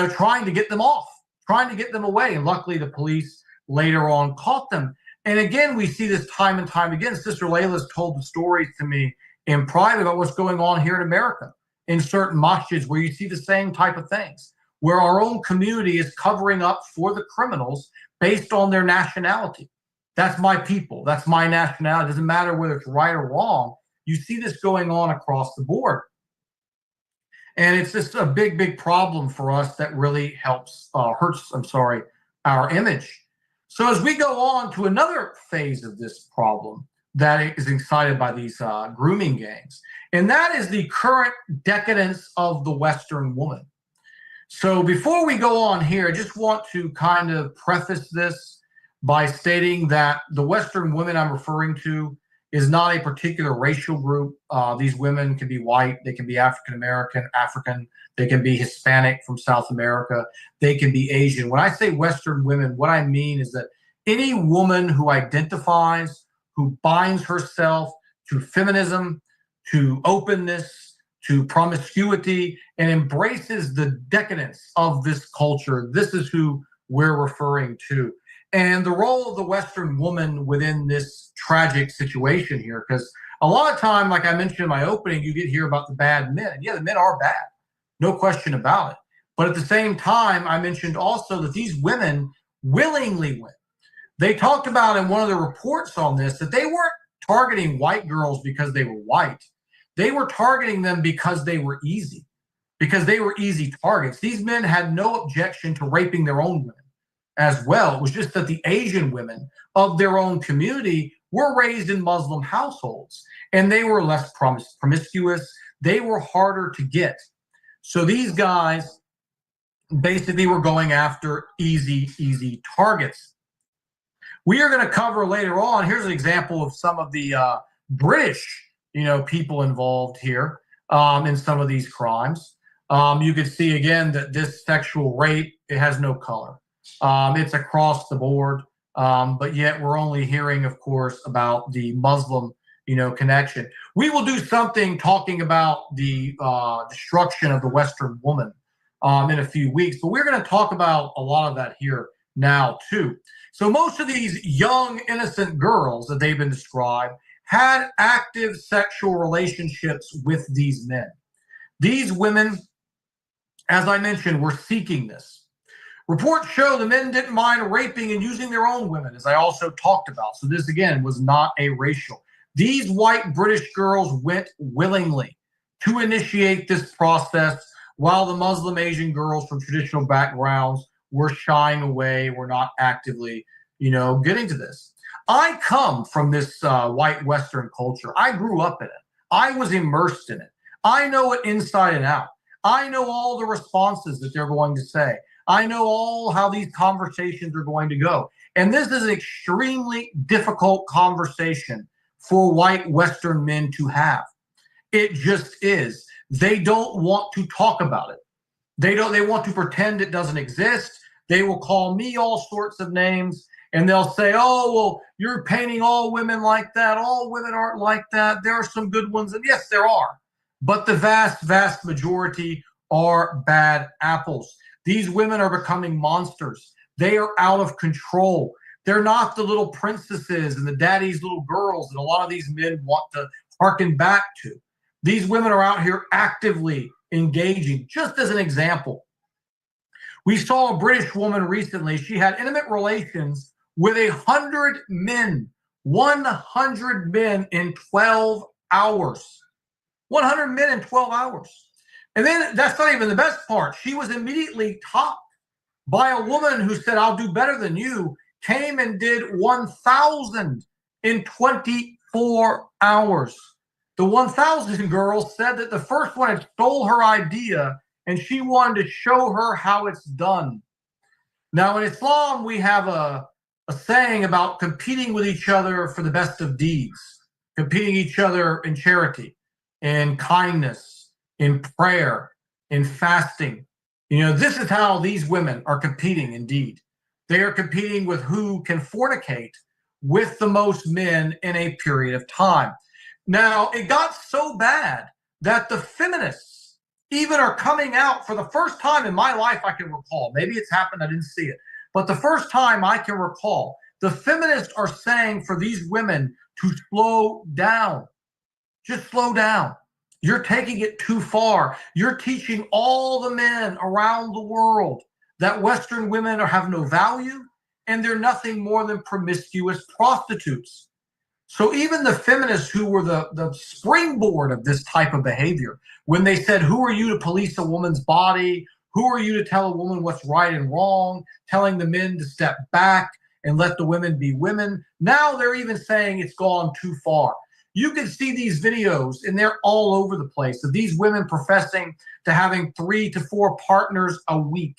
trying to get them off, trying to get them away. And luckily, the police later on caught them. And again, we see this time and time again. Sister Layla's told the stories to me in private about what's going on here in America in certain masjids where you see the same type of things, where our own community is covering up for the criminals based on their nationality. That's my people. That's my nationality. It doesn't matter whether it's right or wrong. You see this going on across the board. And it's just a big, big problem for us that really hurts our image. So as we go on to another phase of this problem that is excited by these grooming gangs, and that is the current decadence of the Western woman. So before we go on here, I just want to kind of preface this by stating that the Western women I'm referring to is not a particular racial group. These women can be white, they can be African-American, African, they can be Hispanic from South America, they can be Asian. When I say Western women, what I mean is that any woman who identifies, who binds herself to feminism, to openness, to promiscuity, and embraces the decadence of this culture, this is who we're referring to. And the role of the Western woman within this tragic situation here, because a lot of time, like I mentioned in my opening, you get here about the bad men. And yeah, the men are bad, no question about it. But at the same time, I mentioned also that these women willingly went. They talked about in one of the reports on this that they weren't targeting white girls because they were white. They were targeting them because they were easy, because they were easy targets. These men had no objection to raping their own women as well. It was just that the Asian women of their own community were raised in Muslim households, and they were less promiscuous. They were harder to get. So these guys basically were going after easy targets. We are going to cover later on. Here's an example of some of the British, people involved here in some of these crimes. You could see again that this sexual rape, it has no color. It's across the board, but yet we're only hearing, of course, about the Muslim, connection. We will do something talking about the destruction of the Western woman in a few weeks, but we're going to talk about a lot of that here now too. So most of these young, innocent girls that they've been described had active sexual relationships with these men. These women, as I mentioned, were seeking this. Reports show the men didn't mind raping and using their own women, as I also talked about. So this, again, was not a racial. These white British girls went willingly to initiate this process, while the Muslim Asian girls from traditional backgrounds were shying away, were not actively, getting to this. I come from this white Western culture. I grew up in it. I was immersed in it. I know it inside and out. I know all the responses that they're going to say. I know all how these conversations are going to go. And this is an extremely difficult conversation for white Western men to have. It just is. They don't want to talk about it. They want to pretend it doesn't exist. They will call me all sorts of names, and they'll say, oh, well, you're painting all women like that. All women aren't like that. There are some good ones. And yes, there are. But the vast, vast majority are bad apples. These women are becoming monsters. They are out of control. They're not the little princesses and the daddy's little girls that a lot of these men want to harken back to. These women are out here actively engaging. Just as an example, we saw a British woman recently. She had intimate relations with 100 men, 100 men in 12 hours. 100 men in 12 hours. And then that's not even the best part. She was immediately topped by a woman who said, I'll do better than you, came and did 1,000 in 24 hours. The 1,000 girl said that the first one had stole her idea and she wanted to show her how it's done. Now, in Islam, we have a saying about competing with each other for the best of deeds, competing each other in charity. in kindness, in prayer, in fasting. This is how these women are competing indeed. They are competing with who can fornicate with the most men in a period of time. Now, it got so bad that the feminists even are coming out for the first time in my life I can recall. Maybe it's happened, I didn't see it. But the first time I can recall, the feminists are saying for these women to slow down. Just slow down. You're taking it too far. You're teaching all the men around the world that Western women have no value and they're nothing more than promiscuous prostitutes. So even the feminists who were the springboard of this type of behavior, when they said, who are you to police a woman's body? Who are you to tell a woman what's right and wrong? Telling the men to step back and let the women be women. Now they're even saying it's gone too far. You can see these videos, and they're all over the place, of these women professing to having 3 to 4 partners a week.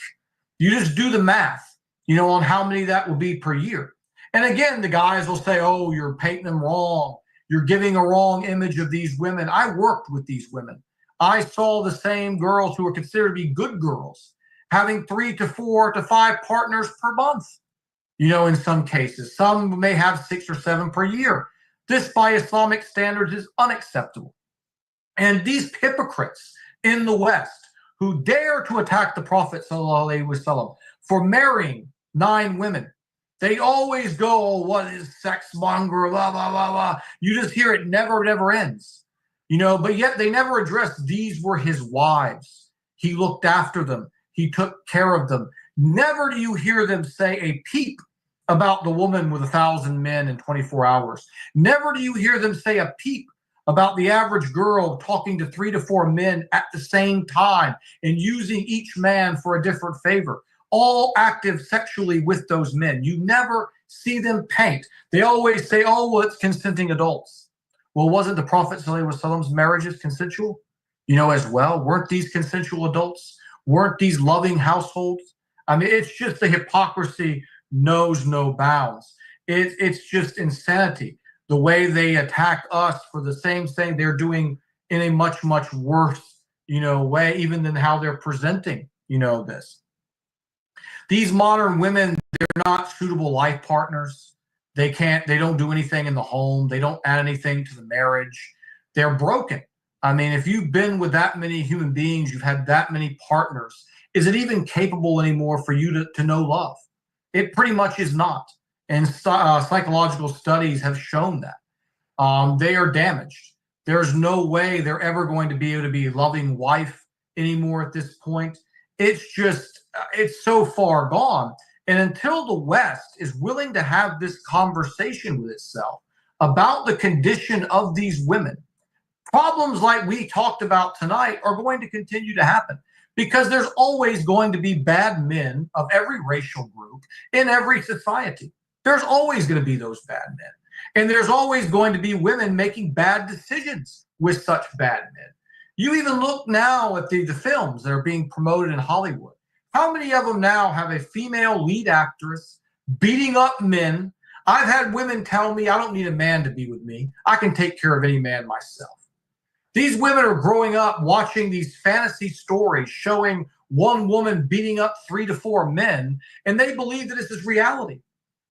You just do the math, on how many that will be per year. And again, the guys will say, oh, you're painting them wrong. You're giving a wrong image of these women. I worked with these women. I saw the same girls who are considered to be good girls having 3 to 4 to 5 partners per month, in some cases. Some may have 6 or 7 per year. This, by Islamic standards, is unacceptable. And these hypocrites in the West who dare to attack the Prophet ﷺ for marrying 9 women, they always go, oh, what is sex monger, blah, blah, blah, blah. You just hear it never ends. But yet they never address these were his wives. He looked after them. He took care of them. Never do you hear them say a peep about the woman with 1,000 men in 24 hours. Never do you hear them say a peep about the average girl talking to 3 to 4 men at the same time and using each man for a different favor, all active sexually with those men. You never see them paint. They always say, oh, well, it's consenting adults. Well, wasn't the Prophet ﷺ's marriages consensual? As well? Weren't these consensual adults? Weren't these loving households? I mean, it's just the hypocrisy knows no bounds. It's just insanity. The way they attack us for the same thing they're doing in a much worse, way, even than how they're presenting, this. These modern women, they're not suitable life partners. They don't do anything in the home. They don't add anything to the marriage. They're broken. I mean, if you've been with that many human beings, you've had that many partners, is it even capable anymore for you to know love? It pretty much is not. And psychological studies have shown that. They are damaged. There's no way they're ever going to be able to be a loving wife anymore at this point. It's just, it's so far gone. And until the West is willing to have this conversation with itself about the condition of these women, problems like we talked about tonight are going to continue to happen. Because there's always going to be bad men of every racial group in every society. There's always going to be those bad men. And there's always going to be women making bad decisions with such bad men. You even look now at the films that are being promoted in Hollywood. How many of them now have a female lead actress beating up men? I've had women tell me, I don't need a man to be with me. I can take care of any man myself. These women are growing up watching these fantasy stories showing one woman beating up 3 to 4 men, and they believe that this is reality.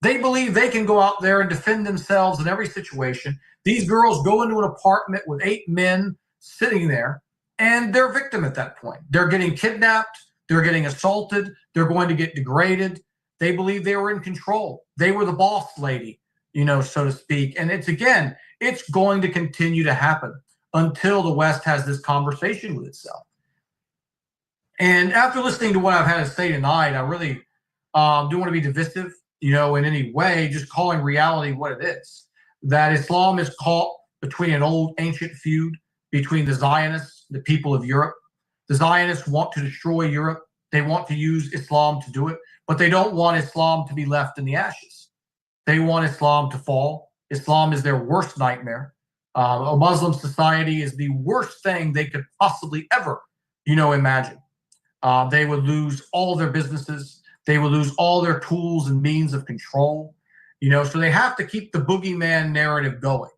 They believe they can go out there and defend themselves in every situation. These girls go into an apartment with 8 men sitting there, and they're a victim at that point. They're getting kidnapped. They're getting assaulted. They're going to get degraded. They believe they were in control. They were the boss lady, so to speak. And it's going to continue to happen until the West has this conversation with itself. And after listening to what I've had to say tonight, I really don't want to be divisive, in any way, just calling reality what it is. That Islam is caught between an old ancient feud between the Zionists, the people of Europe. The Zionists want to destroy Europe. They want to use Islam to do it, but they don't want Islam to be left in the ashes. They want Islam to fall. Islam is their worst nightmare. A Muslim society is the worst thing they could possibly ever, imagine. They would lose all their businesses. They would lose all their tools and means of control. So they have to keep the boogeyman narrative going.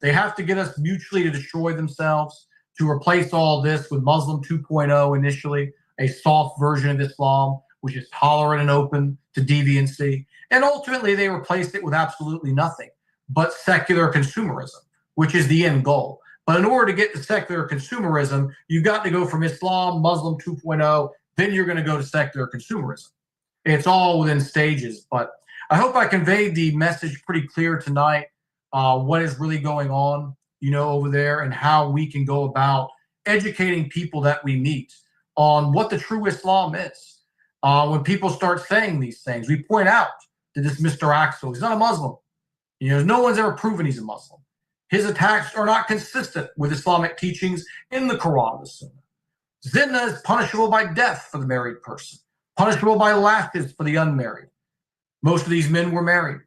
They have to get us mutually to destroy themselves. to replace all this with Muslim 2.0 initially, a soft version of Islam, which is tolerant and open to deviancy. And ultimately, they replaced it with absolutely nothing but secular consumerism, which is the end goal. But in order to get to secular consumerism, you've got to go from Islam, Muslim 2.0, then you're going to go to secular consumerism. It's all within stages. But I hope I conveyed the message pretty clear tonight, what is really going on, over there, and how we can go about educating people that we meet on what the true Islam is. When people start saying these things, we point out to this Mr. Axel, he's not a Muslim. No one's ever proven he's a Muslim. His attacks are not consistent with Islamic teachings in the Quran and the Sunnah. Zina is punishable by death for the married person, punishable by lashes for the unmarried. Most of these men were married.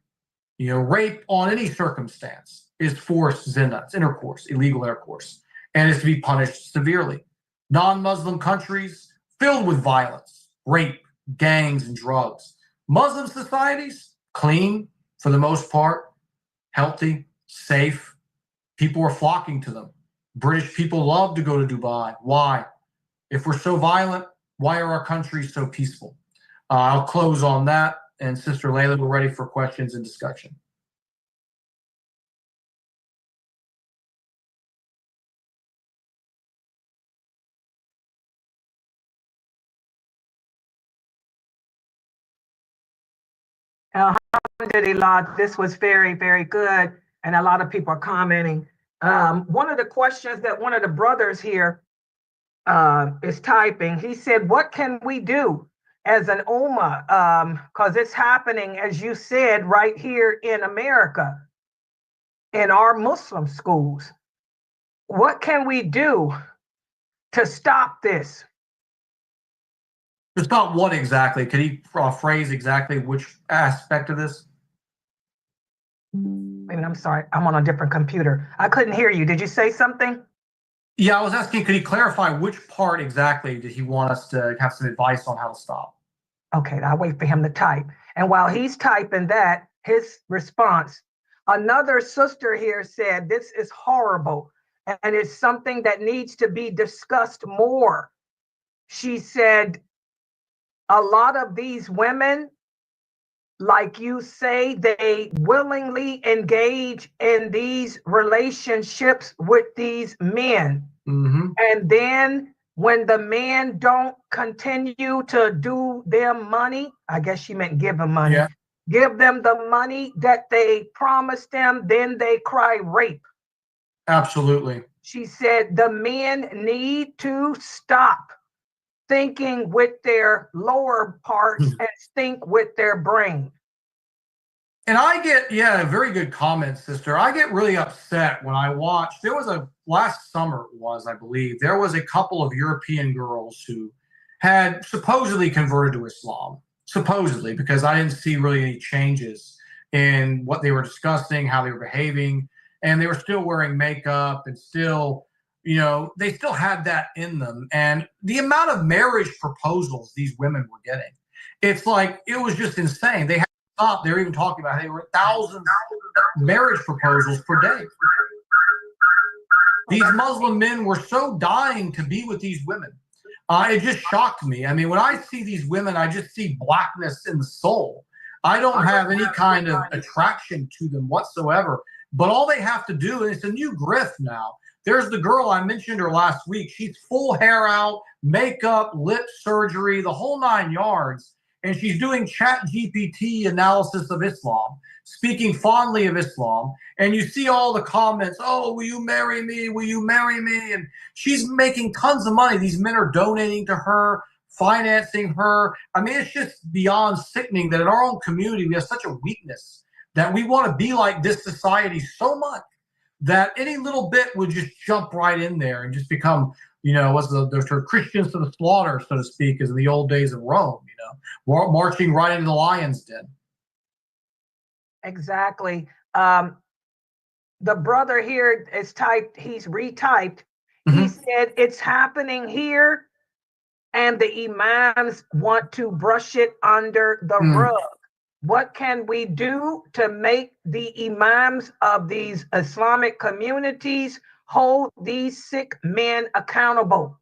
Rape on any circumstance is forced zina, it's intercourse, illegal intercourse, and is to be punished severely. Non-Muslim countries filled with violence, rape, gangs, and drugs. Muslim societies, clean for the most part, healthy, safe. People are flocking to them. British people love to go to Dubai. Why? If we're so violent, why are our countries so peaceful? I'll close on that. And Sister Layla, we're ready for questions and discussion. Alhamdulillah, this was very, very good. And a lot of people are commenting. One of the questions that one of the brothers here is typing, he said, what can we do as an ummah? Because it's happening, as you said, right here in America, in our Muslim schools. What can we do to stop this? To stop what exactly? Could he phrase exactly which aspect of this? I'm sorry, I'm on a different computer. I couldn't hear you. Did you say something? Yeah, I was asking, could he clarify which part exactly did he want us to have some advice on how to stop? Okay, I'll wait for him to type. And while he's typing that, his response, another sister here said, this is horrible and it's something that needs to be discussed more. She said, a lot of these women, like you say, they willingly engage in these relationships with these men. Mm-hmm. And then when the men don't continue to do them money, I guess she meant give them money, yeah. Give them the money that they promised them, then they cry rape. Absolutely. She said the men need to stop thinking with their lower parts and think with their brain. And I get, very good comment, sister. I get really upset when I watch, last summer I believe, there was a couple of European girls who had supposedly converted to Islam, supposedly, because I didn't see really any changes in what they were discussing, how they were behaving, and they were still wearing makeup and still, they still had that in them. And the amount of marriage proposals these women were getting, it's like, it was just insane. They had to stop. They were even talking about, there were thousands of marriage proposals per day. These Muslim men were so dying to be with these women. It just shocked me. I mean, when I see these women, I just see blackness in the soul. I don't have any kind of attraction to them whatsoever. But all they have to do, and it's a new grift now. There's the girl, I mentioned her last week. She's full hair out, makeup, lip surgery, the whole 9 yards. And she's doing chat GPT analysis of Islam, speaking fondly of Islam. And you see all the comments, oh, will you marry me? Will you marry me? And she's making tons of money. These men are donating to her, financing her. I mean, it's just beyond sickening that in our own community, we have such a weakness that we want to be like this society so much that any little bit would just jump right in there and just become, what's the Christians to the slaughter, so to speak, as in the old days of Rome, marching right into the lion's den. Exactly. The brother here is typed, he's retyped. Mm-hmm. He said it's happening here and the imams want to brush it under the rug. What can we do to make the imams of these Islamic communities hold these sick men accountable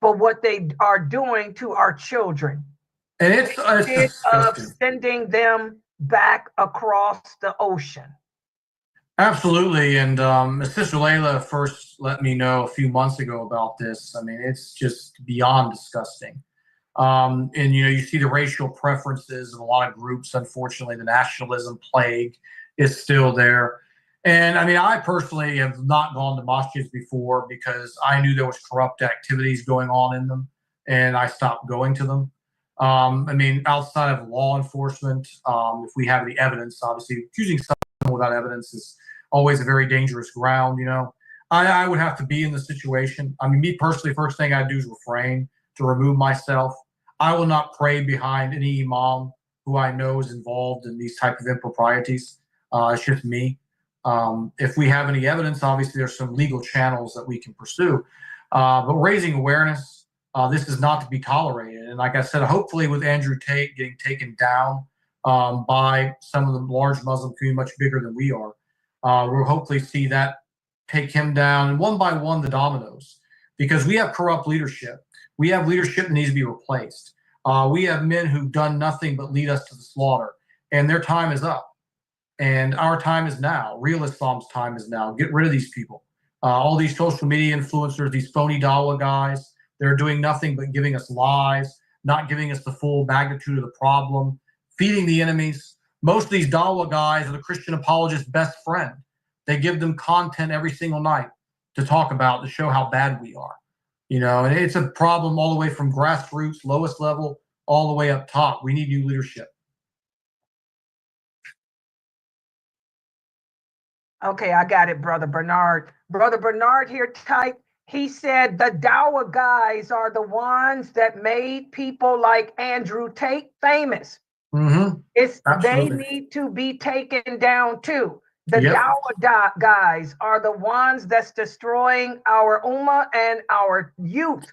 for what they are doing to our children And it's instead of disgusting. sending them back across the ocean. Absolutely. And Sister Layla first let me know a few months ago about this. I mean, it's just beyond disgusting. And you see the racial preferences of a lot of groups. Unfortunately, the nationalism plague is still there. And I mean, I personally have not gone to mosques before because I knew there was corrupt activities going on in them, and I stopped going to them. I mean, outside of law enforcement, if we have the evidence, obviously, accusing someone without evidence is always a very dangerous ground. I would have to be in the situation. I mean, me personally, first thing I do is refrain to remove myself. I will not pray behind any imam who I know is involved in these type of improprieties. It's just me. If we have any evidence, obviously there's some legal channels that we can pursue. But raising awareness, this is not to be tolerated. And like I said, hopefully with Andrew Tate getting taken down by some of the large Muslim community, much bigger than we are, we'll hopefully see that take him down, and one by one the dominoes, because we have corrupt leadership. We have leadership that needs to be replaced. We have men who've done nothing but lead us to the slaughter, and their time is up. And our time is now. Real Islam's time is now. Get rid of these people. All these social media influencers, these phony dawah guys, they're doing nothing but giving us lies, not giving us the full magnitude of the problem, feeding the enemies. Most of these dawah guys are the Christian apologist's best friend. They give them content every single night to talk about, to show how bad we are. And it's a problem all the way from grassroots, lowest level, all the way up top. We need new leadership. Okay, I got it, Brother Bernard. Brother Bernard here typed, he said the Dawah guys are the ones that made people like Andrew Tate famous. Mm-hmm. They need to be taken down too. The Yep. Dawah guys are the ones that's destroying our ummah and our youth,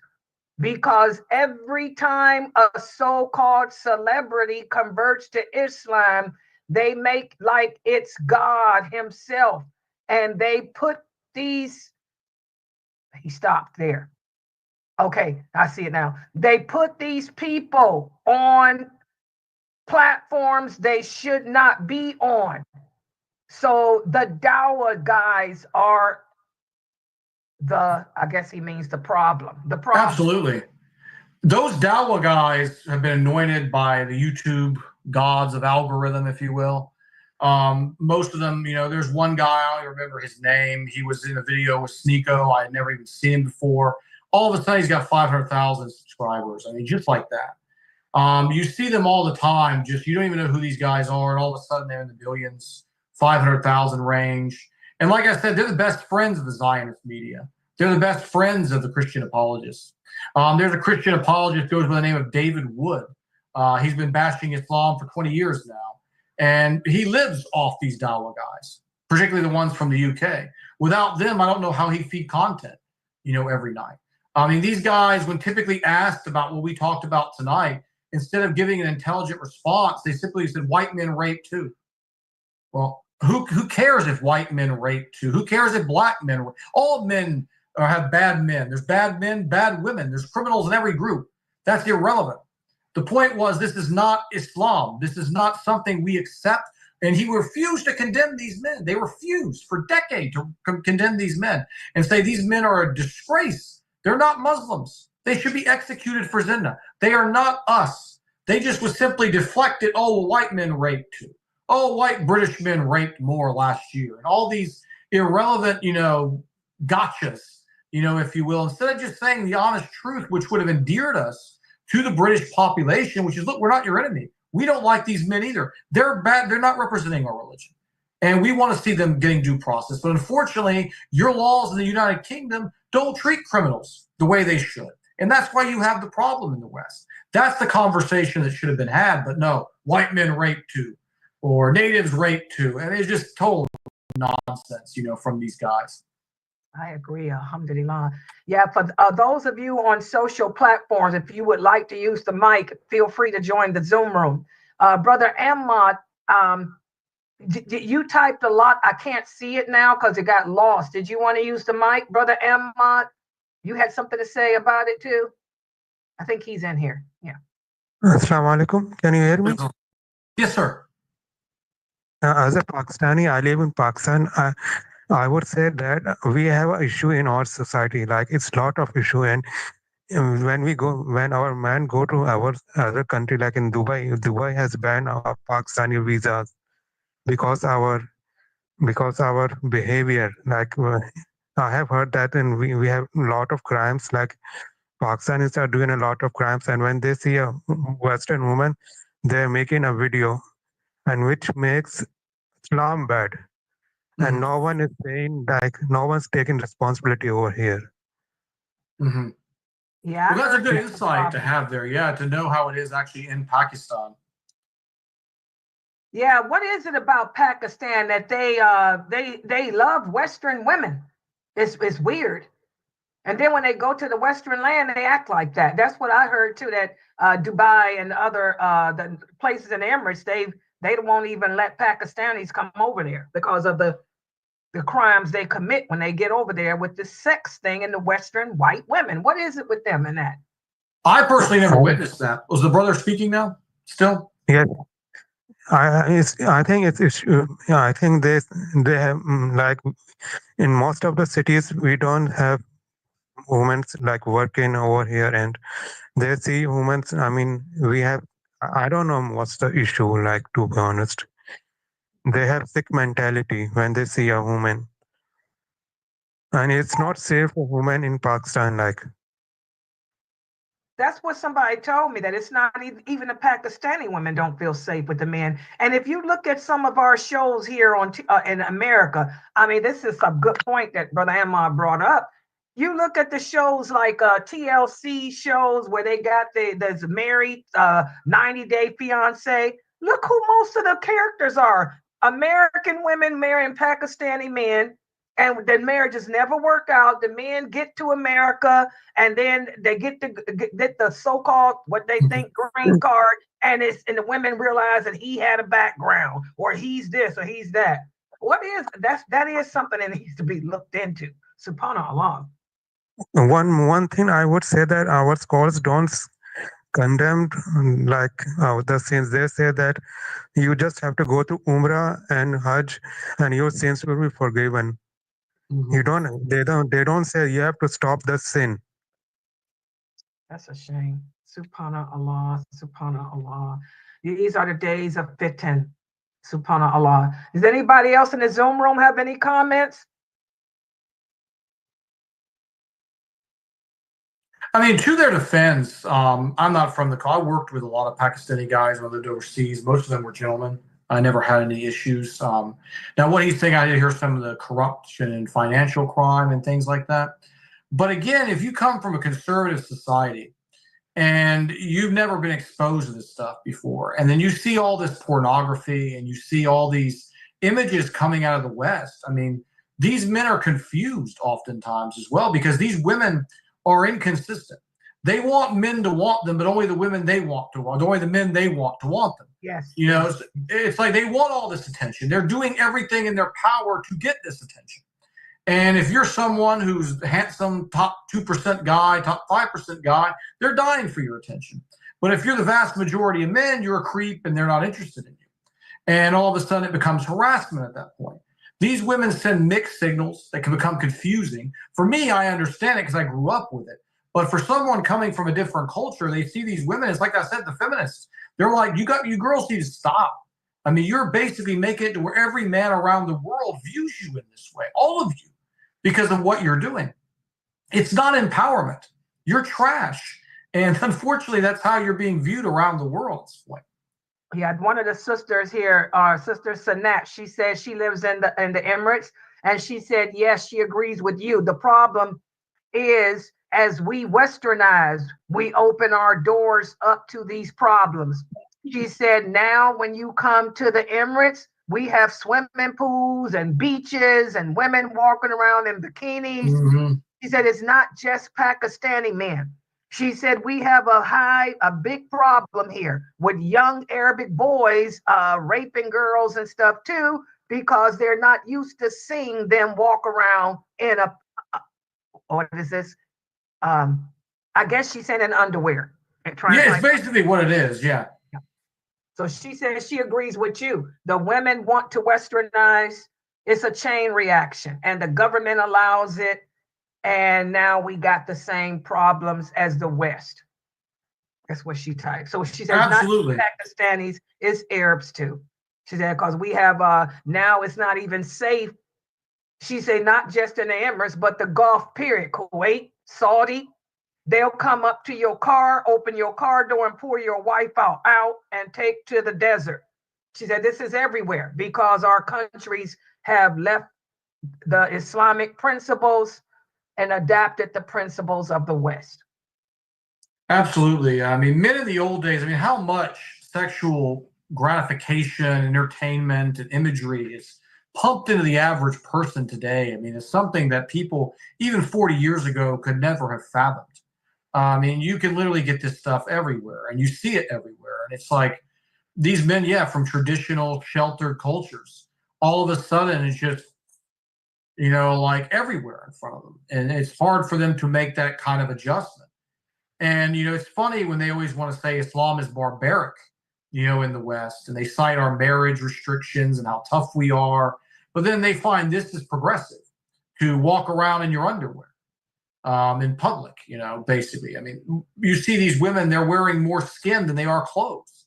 because every time a so-called celebrity converts to Islam, they make like it's God himself, and they put these, he stopped there. Okay, I see it now. They put these people on platforms they should not be on. So the Dawah guys are I guess he means the problem. Absolutely. Those Dawah guys have been anointed by the YouTube gods of algorithm, if you will. Most of them, there's one guy, I don't remember his name. He was in a video with Sneeko. I had never even seen him before. All of a sudden, he's got 500,000 subscribers. I mean, just like that. You see them all the time. You don't even know who these guys are, and all of a sudden they're in the billions, 500,000 range. And like I said, they're the best friends of the Zionist media. They're the best friends of the Christian apologists. There's a Christian apologist goes by the name of David Wood. He's been bashing Islam for 20 years now. And he lives off these Dawah guys, particularly the ones from the UK. Without them, I don't know how he'd feed content, every night. I mean, these guys, when typically asked about what we talked about tonight, instead of giving an intelligent response, they simply said, white men rape too. Well, who cares if white men rape too? Who cares if black men rape? All men have bad men. There's bad men, bad women. There's criminals in every group. That's irrelevant. The point was, this is not Islam. This is not something we accept. And he refused to condemn these men. They refused for decades to condemn these men and say these men are a disgrace. They're not Muslims. They should be executed for zina. They are not us. They just was simply deflected. Oh, white men raped too. Oh, white British men raped more last year. And all these irrelevant, gotchas, if you will, instead of just saying the honest truth, which would have endeared us to the British population, which is, look, we're not your enemy. We don't like these men either. They're bad. They're not representing our religion. And we want to see them getting due process. But unfortunately, your laws in the United Kingdom don't treat criminals the way they should. And that's why you have the problem in the West. That's the conversation that should have been had. But no, white men rape too, or natives rape too. And it's just total nonsense, from these guys. I agree, alhamdulillah. Yeah, for those of you on social platforms, if you would like to use the mic, feel free to join the Zoom room. Brother Ahmad, You typed a lot. I can't see it now because it got lost. Did you want to use the mic, Brother Ahmad? You had something to say about it too? I think he's in here. Yeah. Assalamu alaikum. Can you hear me? Yes, sir. As a Pakistani, I live in Pakistan. I would say that we have an issue in our society. Like it's lot of issue, and when our men go to our other country, like in Dubai has banned our Pakistani visas because our behavior. Like I have heard that, and we have a lot of crimes. Like Pakistanis are doing a lot of crimes, and when they see a Western woman, they're making a video, and which makes Islam bad. And no one is saying, like, no one's taking responsibility over here. Mm-hmm. Yeah. Well, that's a good insight to have there. Yeah, to know how it is actually in Pakistan. Yeah, what is it about Pakistan that they love Western women? It's weird. And then when they go to the Western land, they act like that. That's what I heard too. That Dubai and other the places in the Emirates, they won't even let Pakistanis come over there because of the crimes they commit when they get over there with the sex thing and the Western white women. What is it with them and that? I personally never witnessed that. Was the brother speaking now? Still? Yes. I think it's issue. Yeah, I think they have like in most of the cities we don't have women like working over here, and they see women. I mean, we have. I don't know what's the issue. Like to be honest, they have sick mentality when they see a woman, and it's not safe for women in Pakistan. Like That's what somebody told me, that it's not even the Pakistani women don't feel safe with the men. And if you look at some of our shows here in America, I mean, this is a good point that Brother Ahmad brought up. You look at the shows like TLC shows where they got there's married 90-day fiance. Look who most of the characters are. American women marrying Pakistani men, and the marriages never work out. The men get to America, and then they get the so-called what they think green card, and the women realize that he had a background, or he's this, or he's that. That is something that needs to be looked into. Subhanallah. one thing I would say that our scholars don't condemn like the sins. They say that you just have to go to Umrah and Hajj, and your sins will be forgiven. You don't. They don't say you have to stop the sin. That's a shame. Subhanallah, subhanallah. These are the days of fitan. Subhanallah. Does anybody else in the Zoom room have any comments? I mean, to their defense, I'm not from the. I worked with a lot of Pakistani guys when I lived overseas. Most of them were gentlemen. I never had any issues. Now, what he's saying, I did hear some of the corruption and financial crime and things like that. But again, if you come from a conservative society and you've never been exposed to this stuff before, and then you see all this pornography and you see all these images coming out of the West, I mean, these men are confused oftentimes as well because these women are inconsistent. They want men to want them, but only the women they want to want, only the men they want to want them. Yes. You know, it's like they want all this attention. They're doing everything in their power to get this attention. And if you're someone who's handsome, top 2% guy, top 5% guy, they're dying for your attention. But if you're the vast majority of men, you're a creep and they're not interested in you. And all of a sudden it becomes harassment at that point. These women send mixed signals that can become confusing. For me, I understand it because I grew up with it. But for someone coming from a different culture, they see these women as, like I said, the feminists. They're like, you girls need to stop. I mean, you're basically making it to where every man around the world views you in this way, all of you, because of what you're doing. It's not empowerment. You're trash. And unfortunately, that's how you're being viewed around the world at this point. Yeah, one of the sisters here, Sister Sanat, she says she lives in the Emirates, and she said, yes, she agrees with you. The problem is, as we westernize, we open our doors up to these problems. She said, now when you come to the Emirates, we have swimming pools and beaches and women walking around in bikinis. Mm-hmm. She said, it's not just Pakistani men. She said we have a big problem here with young Arabic boys raping girls and stuff too, because they're not used to seeing them walk around in what is this? Um, I guess she's saying in underwear and trying to Yeah, it's find. basically what it is. Yeah. So she says she agrees with you. The women want to westernize. It's a chain reaction, and the government allows it. And now we got the same problems as the West. That's what she typed. So she says not Absolutely. Pakistanis, it's Arabs too. She said because we have now it's not even safe. She said not just in the Emirates, but the Gulf period, Kuwait, Saudi. They'll come up to your car, open your car door, and pour your wife out and take to the desert. She said this is everywhere because our countries have left the Islamic principles and adapted the principles of the West. Absolutely. I mean, men in the old days, I mean, how much sexual gratification, entertainment, and imagery is pumped into the average person today? I mean, it's something that people, even 40 years ago, could never have fathomed. I mean, you can literally get this stuff everywhere and you see it everywhere. And it's like these men, yeah, from traditional sheltered cultures, all of a sudden it's just, like everywhere in front of them. And it's hard for them to make that kind of adjustment. And it's funny when they always want to say Islam is barbaric, in the West, and they cite our marriage restrictions and how tough we are. But then they find this is progressive to walk around in your underwear in public, basically. I mean, you see these women, they're wearing more skin than they are clothes.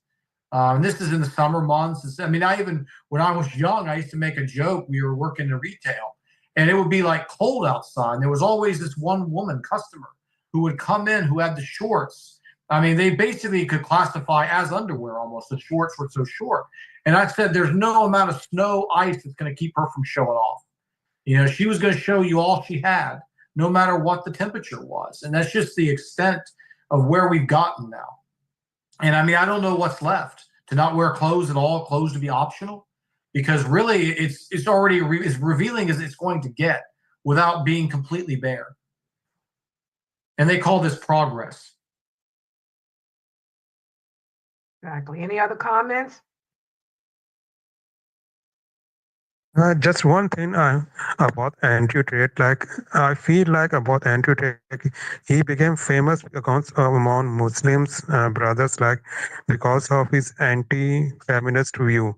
And this is in the summer months. When I was young, I used to make a joke. We were working in retail and it would be like cold outside. And there was always this one woman customer who would come in who had the shorts. I mean, they basically could classify as underwear almost. The shorts were so short. And I said, there's no amount of snow, ice that's going to keep her from showing off. She was going to show you all she had, no matter what the temperature was. And that's just the extent of where we've gotten now. And I mean, I don't know what's left to not wear clothes at all, clothes to be optional, because really it's already as revealing as it's going to get without being completely bare. And they call this progress. Exactly. Any other comments? Just one thing about Andrew Tate. Like I feel like about Andrew Tate, he became famous because among Muslims brothers, like because of his anti-feminist view.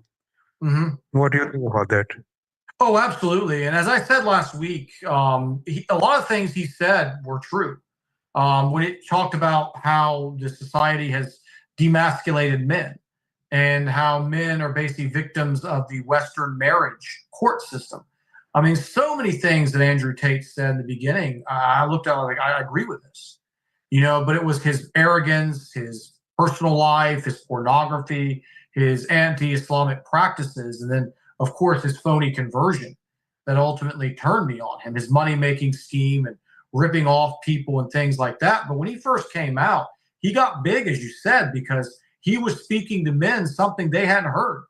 Mm-hmm. What do you think about that? Oh, absolutely. And as I said last week, a lot of things he said were true. When it talked about how the society has demasculated men and how men are basically victims of the Western marriage court system. I mean, so many things that Andrew Tate said in the beginning, I looked at like, I agree with this, but it was his arrogance, his personal life, his pornography, his anti-Islamic practices, and then, of course, his phony conversion that ultimately turned me on him, his money-making scheme and ripping off people and things like that. But when he first came out, he got big, as you said, because he was speaking to men something they hadn't heard.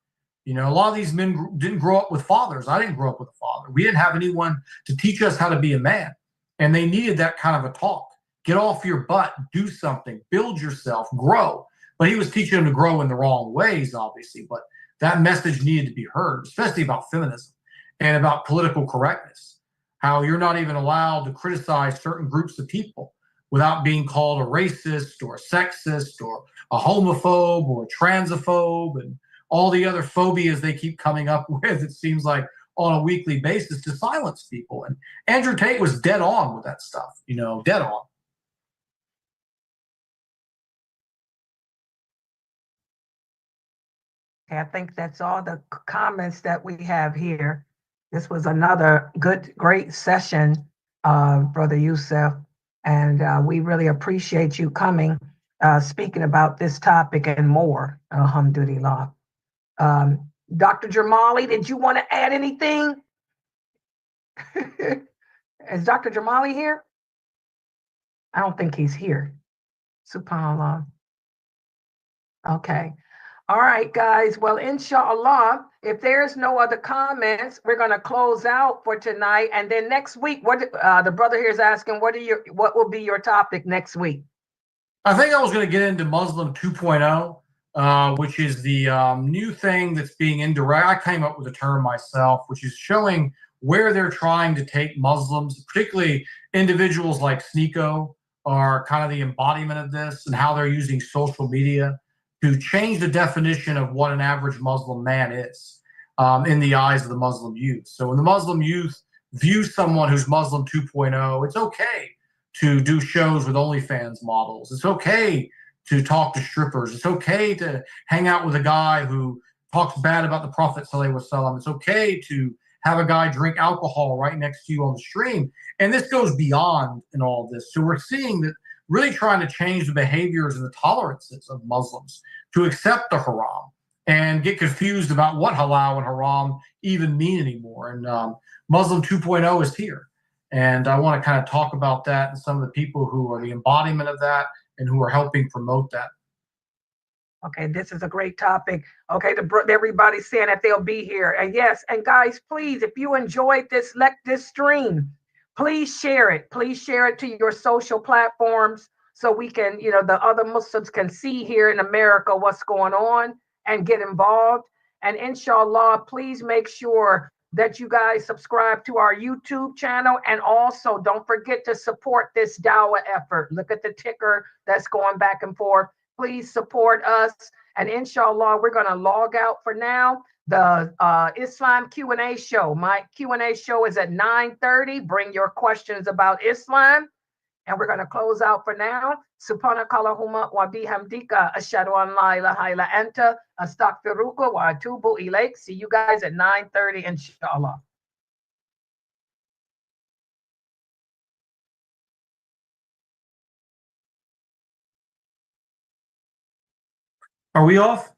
A lot of these men didn't grow up with fathers. I didn't grow up with a father. We didn't have anyone to teach us how to be a man. And they needed that kind of a talk. Get off your butt, do something, build yourself, grow. But he was teaching them to grow in the wrong ways, obviously. But that message needed to be heard, especially about feminism and about political correctness. How you're not even allowed to criticize certain groups of people without being called a racist or a sexist or a homophobe or a transphobe and all the other phobias they keep coming up with, it seems like, on a weekly basis to silence people. And Andrew Tate was dead on with that stuff, dead on. I think that's all the comments that we have here. This was another great session, Brother Youssef, and we really appreciate you coming, speaking about this topic and more. Alhamdulillah. Dr. Jamali, did you want to add anything? Is Dr. Jamali here? I don't think he's here. SubhanAllah. Okay. All right, guys. Well, inshallah, if there's no other comments, we're going to close out for tonight. And then next week, the brother here is asking, what will be your topic next week? I think I was going to get into Muslim 2.0, which is the new thing that's being indirect. I came up with a term myself, which is showing where they're trying to take Muslims, particularly individuals like Sneeko are kind of the embodiment of this, and how they're using social media to change the definition of what an average Muslim man is in the eyes of the Muslim youth. So when the Muslim youth views someone who's Muslim 2.0, it's okay to do shows with OnlyFans models. It's okay to talk to strippers. It's okay to hang out with a guy who talks bad about the Prophet Sallallahu Alaihi Wasallam. It's okay to have a guy drink alcohol right next to you on the stream. And this goes beyond in all of this. So we're seeing that really trying to change the behaviors and the tolerances of Muslims to accept the haram and get confused about what halal and haram even mean anymore. And Muslim 2.0 is here. And I want to kind of talk about that and some of the people who are the embodiment of that and who are helping promote that. Okay, this is a great topic. Okay, everybody's saying that they'll be here. And yes, and guys, please, if you enjoyed this stream, please share it. Please share it to your social platforms so we can, the other Muslims can see here in America what's going on and get involved. And inshallah, please make sure that you guys subscribe to our YouTube channel. And also don't forget to support this dawah effort. Look at the ticker that's going back and forth. Please support us. And inshallah, we're going to log out for now. The Islam Q&A show. My Q&A show is at 9:30. Bring your questions about Islam. And we're going to close out for now. Subhanakallahumma wa bihamdika ashhadu an la ilaha illa anta astaghfiruka wa atubu ilaik. See you guys at 9:30, inshallah. Are we off?